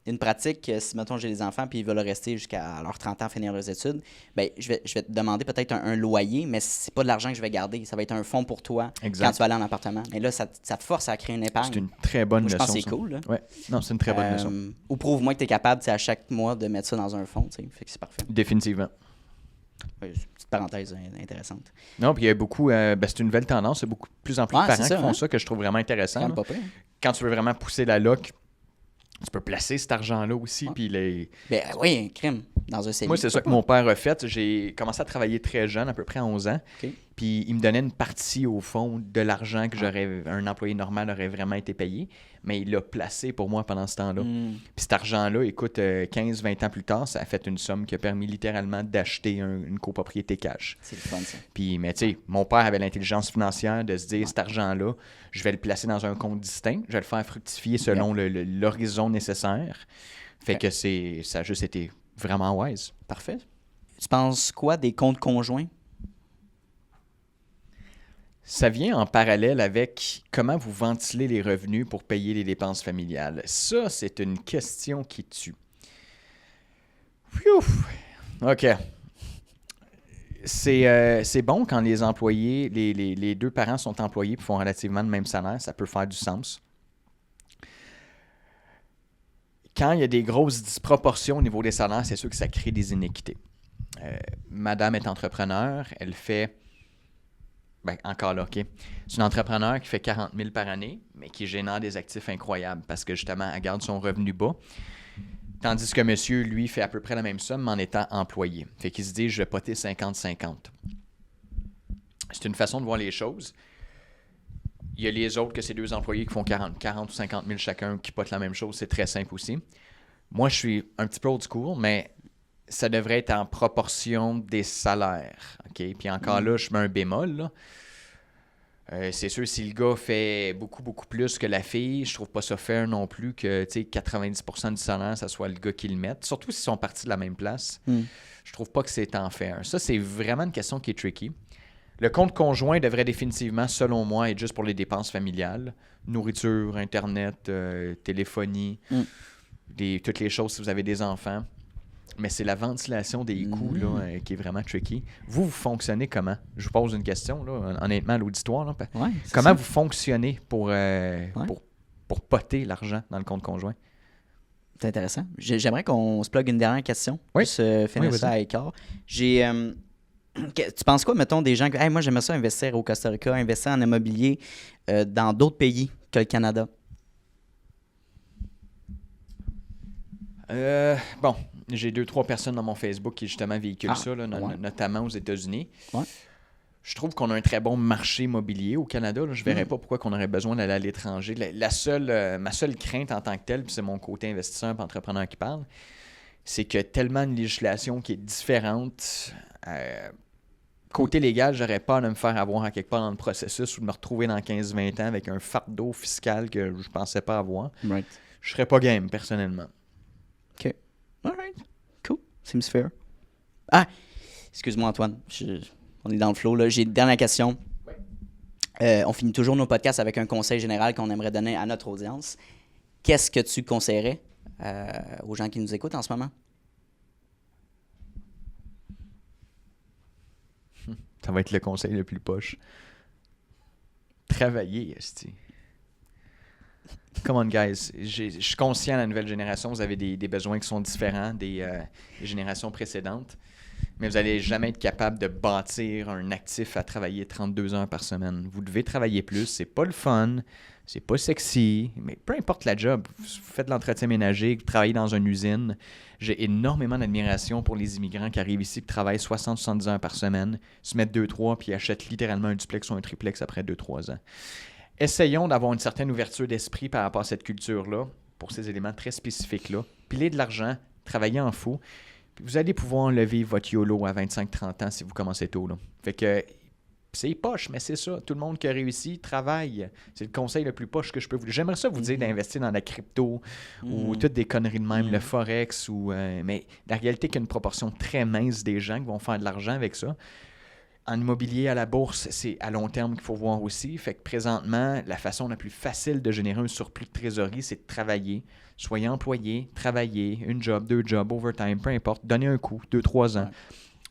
une pratique, si, mettons, j'ai des enfants puis ils veulent rester jusqu'à leurs 30 ans, finir leurs études, bien, je vais te demander peut-être un loyer, mais c'est pas de l'argent que je vais garder. Ça va être un fonds pour toi quand tu vas aller en appartement. Mais là, ça te force à créer une épargne. C'est une très bonne leçon. Je pense que c'est cool. Là. Ouais. Non, c'est une très bonne leçon. Ou prouve-moi que tu es capable à chaque mois de mettre ça dans un fonds. Fait que c'est parfait. Définitivement. C'est une petite parenthèse intéressante. Non, puis il y a beaucoup, c'est une nouvelle tendance. Il y a beaucoup de plus en plus de parents qui font ça que je trouve vraiment intéressant. Quand tu veux vraiment pousser la loc, tu peux placer cet argent-là aussi. Puis Ben oui, un crime dans un CELI. Moi, c'est ça que mon père a fait. J'ai commencé à travailler très jeune, à peu près à 11 ans. Okay. Puis il me donnait une partie, au fond, de l'argent que un employé normal aurait vraiment été payé. Mais il l'a placé pour moi pendant ce temps-là. Puis cet argent-là, écoute, 15-20 ans plus tard, ça a fait une somme qui a permis littéralement d'acheter une copropriété cash. C'est le fun, ça. Puis, mais tu sais, mon père avait l'intelligence financière de se dire, cet argent-là, je vais le placer dans un compte distinct. Je vais le faire fructifier selon l'horizon nécessaire. Fait que ça a juste été vraiment wise. Parfait. Tu penses quoi des comptes conjoints? Ça vient en parallèle avec comment vous ventilez les revenus pour payer les dépenses familiales. Ça, c'est une question qui tue. Pfff! OK. C'est bon quand les employés, les deux parents sont employés et font relativement le même salaire. Ça peut faire du sens. Quand il y a des grosses disproportions au niveau des salaires, c'est sûr que ça crée des inéquités. Madame est entrepreneur, elle fait... Ben, encore là, OK. C'est une entrepreneur qui fait 40 000 par année, mais qui génère des actifs incroyables parce que, justement, elle garde son revenu bas. Tandis que monsieur, lui, fait à peu près la même somme, mais en étant employé. Fait qu'il se dit, je vais poter 50-50. C'est une façon de voir les choses. Il y a les autres que c'est deux employés qui font 40 ou 50 000 chacun qui potent la même chose. C'est très simple aussi. Moi, je suis un petit peu old school, mais ça devrait être en proportion des salaires. OK? Puis encore là, je mets un bémol. Là. C'est sûr, si le gars fait beaucoup, beaucoup plus que la fille, je trouve pas ça fair non plus que 90% du salaire, ça soit le gars qui le mette. Surtout s'ils sont partis de la même place. Je trouve pas que c'est en fair. Ça, c'est vraiment une question qui est tricky. Le compte conjoint devrait définitivement, selon moi, être juste pour les dépenses familiales. Nourriture, Internet, téléphonie, toutes les choses si vous avez des enfants. Mais c'est la ventilation des coûts là, qui est vraiment tricky. Vous fonctionnez comment? Je vous pose une question, là, honnêtement, à l'auditoire. Là. Comment vous fonctionnez pour poter l'argent dans le compte conjoint? C'est intéressant. J'aimerais qu'on se plug une dernière question. Oui. Juste finir ça à écart. Tu penses quoi, mettons, des gens que moi, j'aimerais ça investir au Costa Rica, investir en immobilier dans d'autres pays que le Canada? Bon, j'ai 2-3 personnes dans mon Facebook qui justement véhiculent ça, là, notamment aux États-Unis. Ouais. Je trouve qu'on a un très bon marché immobilier au Canada. Là. Je ne verrais pas pourquoi on aurait besoin d'aller à l'étranger. Ma seule crainte en tant que telle, puis c'est mon côté investisseur et entrepreneur qui parle, c'est que tellement de législation qui est différente. Côté légal, j'aurais peur de me faire avoir à quelque part dans le processus ou de me retrouver dans 15-20 ans avec un fardeau fiscal que je pensais pas avoir. Right. Je serais pas game, personnellement. OK. All right. Cool. Seems fair. Ah! Excuse-moi, Antoine. On est dans le flow. Là. J'ai une dernière question. Oui. On finit toujours nos podcasts avec un conseil général qu'on aimerait donner à notre audience. Qu'est-ce que tu conseillerais aux gens qui nous écoutent en ce moment? Ça va être le conseil le plus poche. Travailler, esti. Come on, guys. Je suis conscient de la nouvelle génération. Vous avez des besoins qui sont différents des générations précédentes. Mais vous n'allez jamais être capable de bâtir un actif à travailler 32 heures par semaine. Vous devez travailler plus. C'est pas le fun. C'est pas sexy. Mais peu importe la job. Vous faites de l'entretien ménager, vous travaillez dans une usine. J'ai énormément d'admiration pour les immigrants qui arrivent ici et travaillent 60-70 heures par semaine, se mettent 2-3 puis achètent littéralement un duplex ou un triplex après 2-3 ans. Essayons d'avoir une certaine ouverture d'esprit par rapport à cette culture-là. pour ces éléments très spécifiques-là. Piler de l'argent, travailler en fou. Puis vous allez pouvoir lever votre YOLO à 25-30 ans si vous commencez tôt. Là. Fait que c'est poche, mais c'est ça. Tout le monde qui a réussi travaille. C'est le conseil le plus poche que je peux vous dire. J'aimerais ça vous dire d'investir dans la crypto ou toutes des conneries de même, le forex. Mais la réalité, qu'il y a une proportion très mince des gens qui vont faire de l'argent avec ça. En immobilier, à la bourse, c'est à long terme qu'il faut voir aussi. Fait que présentement, la façon la plus facile de générer un surplus de trésorerie, c'est de travailler. Soyez employé, travailler, une job, 2 jobs, overtime, peu importe. Donnez un coup, 2-3 ans. Ouais.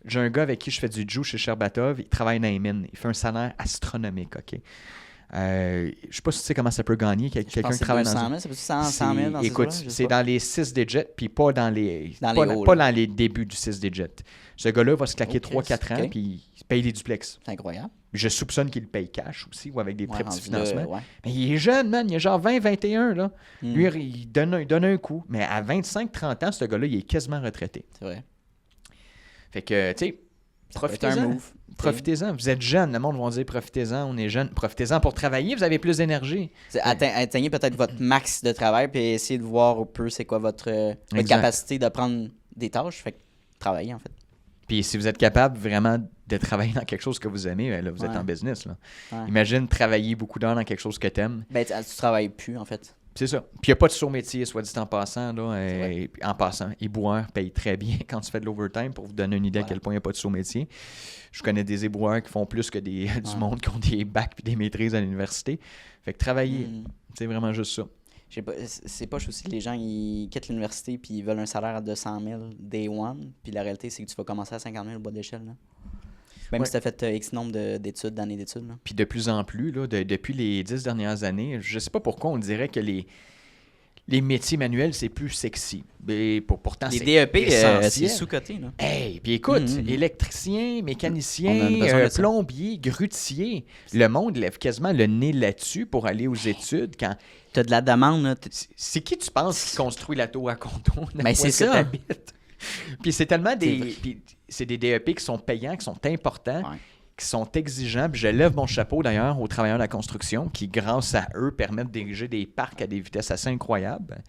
J'ai un gars avec qui je fais du judo chez Sherbatov. Il travaille dans les mines. Il fait un salaire astronomique, OK? Je sais pas si tu sais comment ça peut gagner. Quelqu'un qui travaille dans 000, c'est 100 000 dans écoute, c'est dans les 6 digits, puis pas dans les débuts du 6 digits. Ce gars-là va se claquer 3-4 ans, puis il paye des duplex. C'est incroyable. Je soupçonne qu'il paye cash aussi, ou avec des très petits financements. Ouais. Mais il est jeune, man. Il a genre 20-21, là. Lui, il donne un coup. Mais à 25-30 ans, ce gars-là, il est quasiment retraité. C'est vrai. Fait que, tu sais, profitez-en. Profitez-en. Vous êtes jeune. Le monde va dire profitez-en. On est jeune. Profitez-en pour travailler. Vous avez plus d'énergie. Atteignez peut-être votre max de travail puis essayez de voir un peu c'est quoi votre capacité de prendre des tâches. Fait que travaillez, en fait. Puis si vous êtes capable vraiment de travailler dans quelque chose que vous aimez, là, vous êtes en business. Là. Ouais. Imagine travailler beaucoup d'heures dans quelque chose que tu aimes. Ben, tu travailles plus, en fait. C'est ça. Puis il n'y a pas de saut-métier, soit dit en passant. Là, en passant, éboueurs payent très bien quand tu fais de l'overtime, pour vous donner une idée à quel point il n'y a pas de saut-métier. Je connais des éboueurs qui font plus que du monde qui ont des bacs et des maîtrises à l'université. Fait que travailler, c'est vraiment juste ça. C'est poche aussi que les gens ils quittent l'université puis ils veulent un salaire de 100 000 day one. Puis la réalité, c'est que tu vas commencer à 50 000 au bas d'échelle. Là. Même si tu as fait X nombre d'années d'études. Là. Puis de plus en plus, là, depuis les 10 dernières années, je sais pas pourquoi on dirait que les métiers manuels, c'est plus sexy. Mais pourtant, les c'est DEP, essentiel. c'est sous-coté. Là. Hey, puis écoute, électricien, mécanicien, plombier, grutier, le monde lève quasiment le nez là-dessus pour aller aux études. Quand tu as de la demande. Là, c'est qui tu penses qui construit la tour à condo? Mais c'est ça. Puis c'est tellement c'est des DEP qui sont payants, qui sont importants, qui sont exigeants. Puis je lève mon chapeau d'ailleurs aux travailleurs de la construction qui, grâce à eux, permettent de diriger des parcs à des vitesses assez incroyables.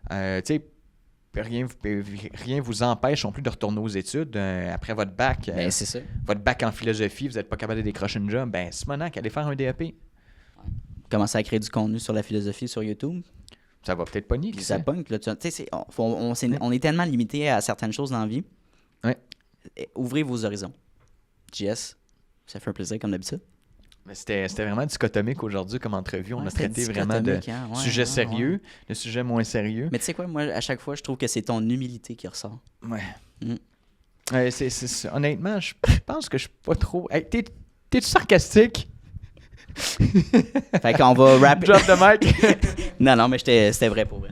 Tu sais, rien vous empêche non plus de retourner aux études après votre bac. Ben, c'est ça. Votre bac en philosophie, vous n'êtes pas capable de décrocher une job. Ben, Simonac, allez faire un DEP. Commencer à créer du contenu sur la philosophie sur YouTube. Ça va peut-être pogner. Puis ça pogne. On est tellement limité à certaines choses dans la vie. Ouais. Ouvrez vos horizons. JS, ça fait un plaisir comme d'habitude. Mais c'était vraiment dichotomique aujourd'hui comme entrevue. On a traité vraiment de sujets sérieux, de sujets moins sérieux. Mais tu sais quoi, moi, à chaque fois, je trouve que c'est ton humilité qui ressort. Ouais. C'est honnêtement, je pense que je suis pas trop... Hey, t'es-tu sarcastique? Fait qu'on va rapper. Drop the mic. Non, mais c'était vrai pour vrai.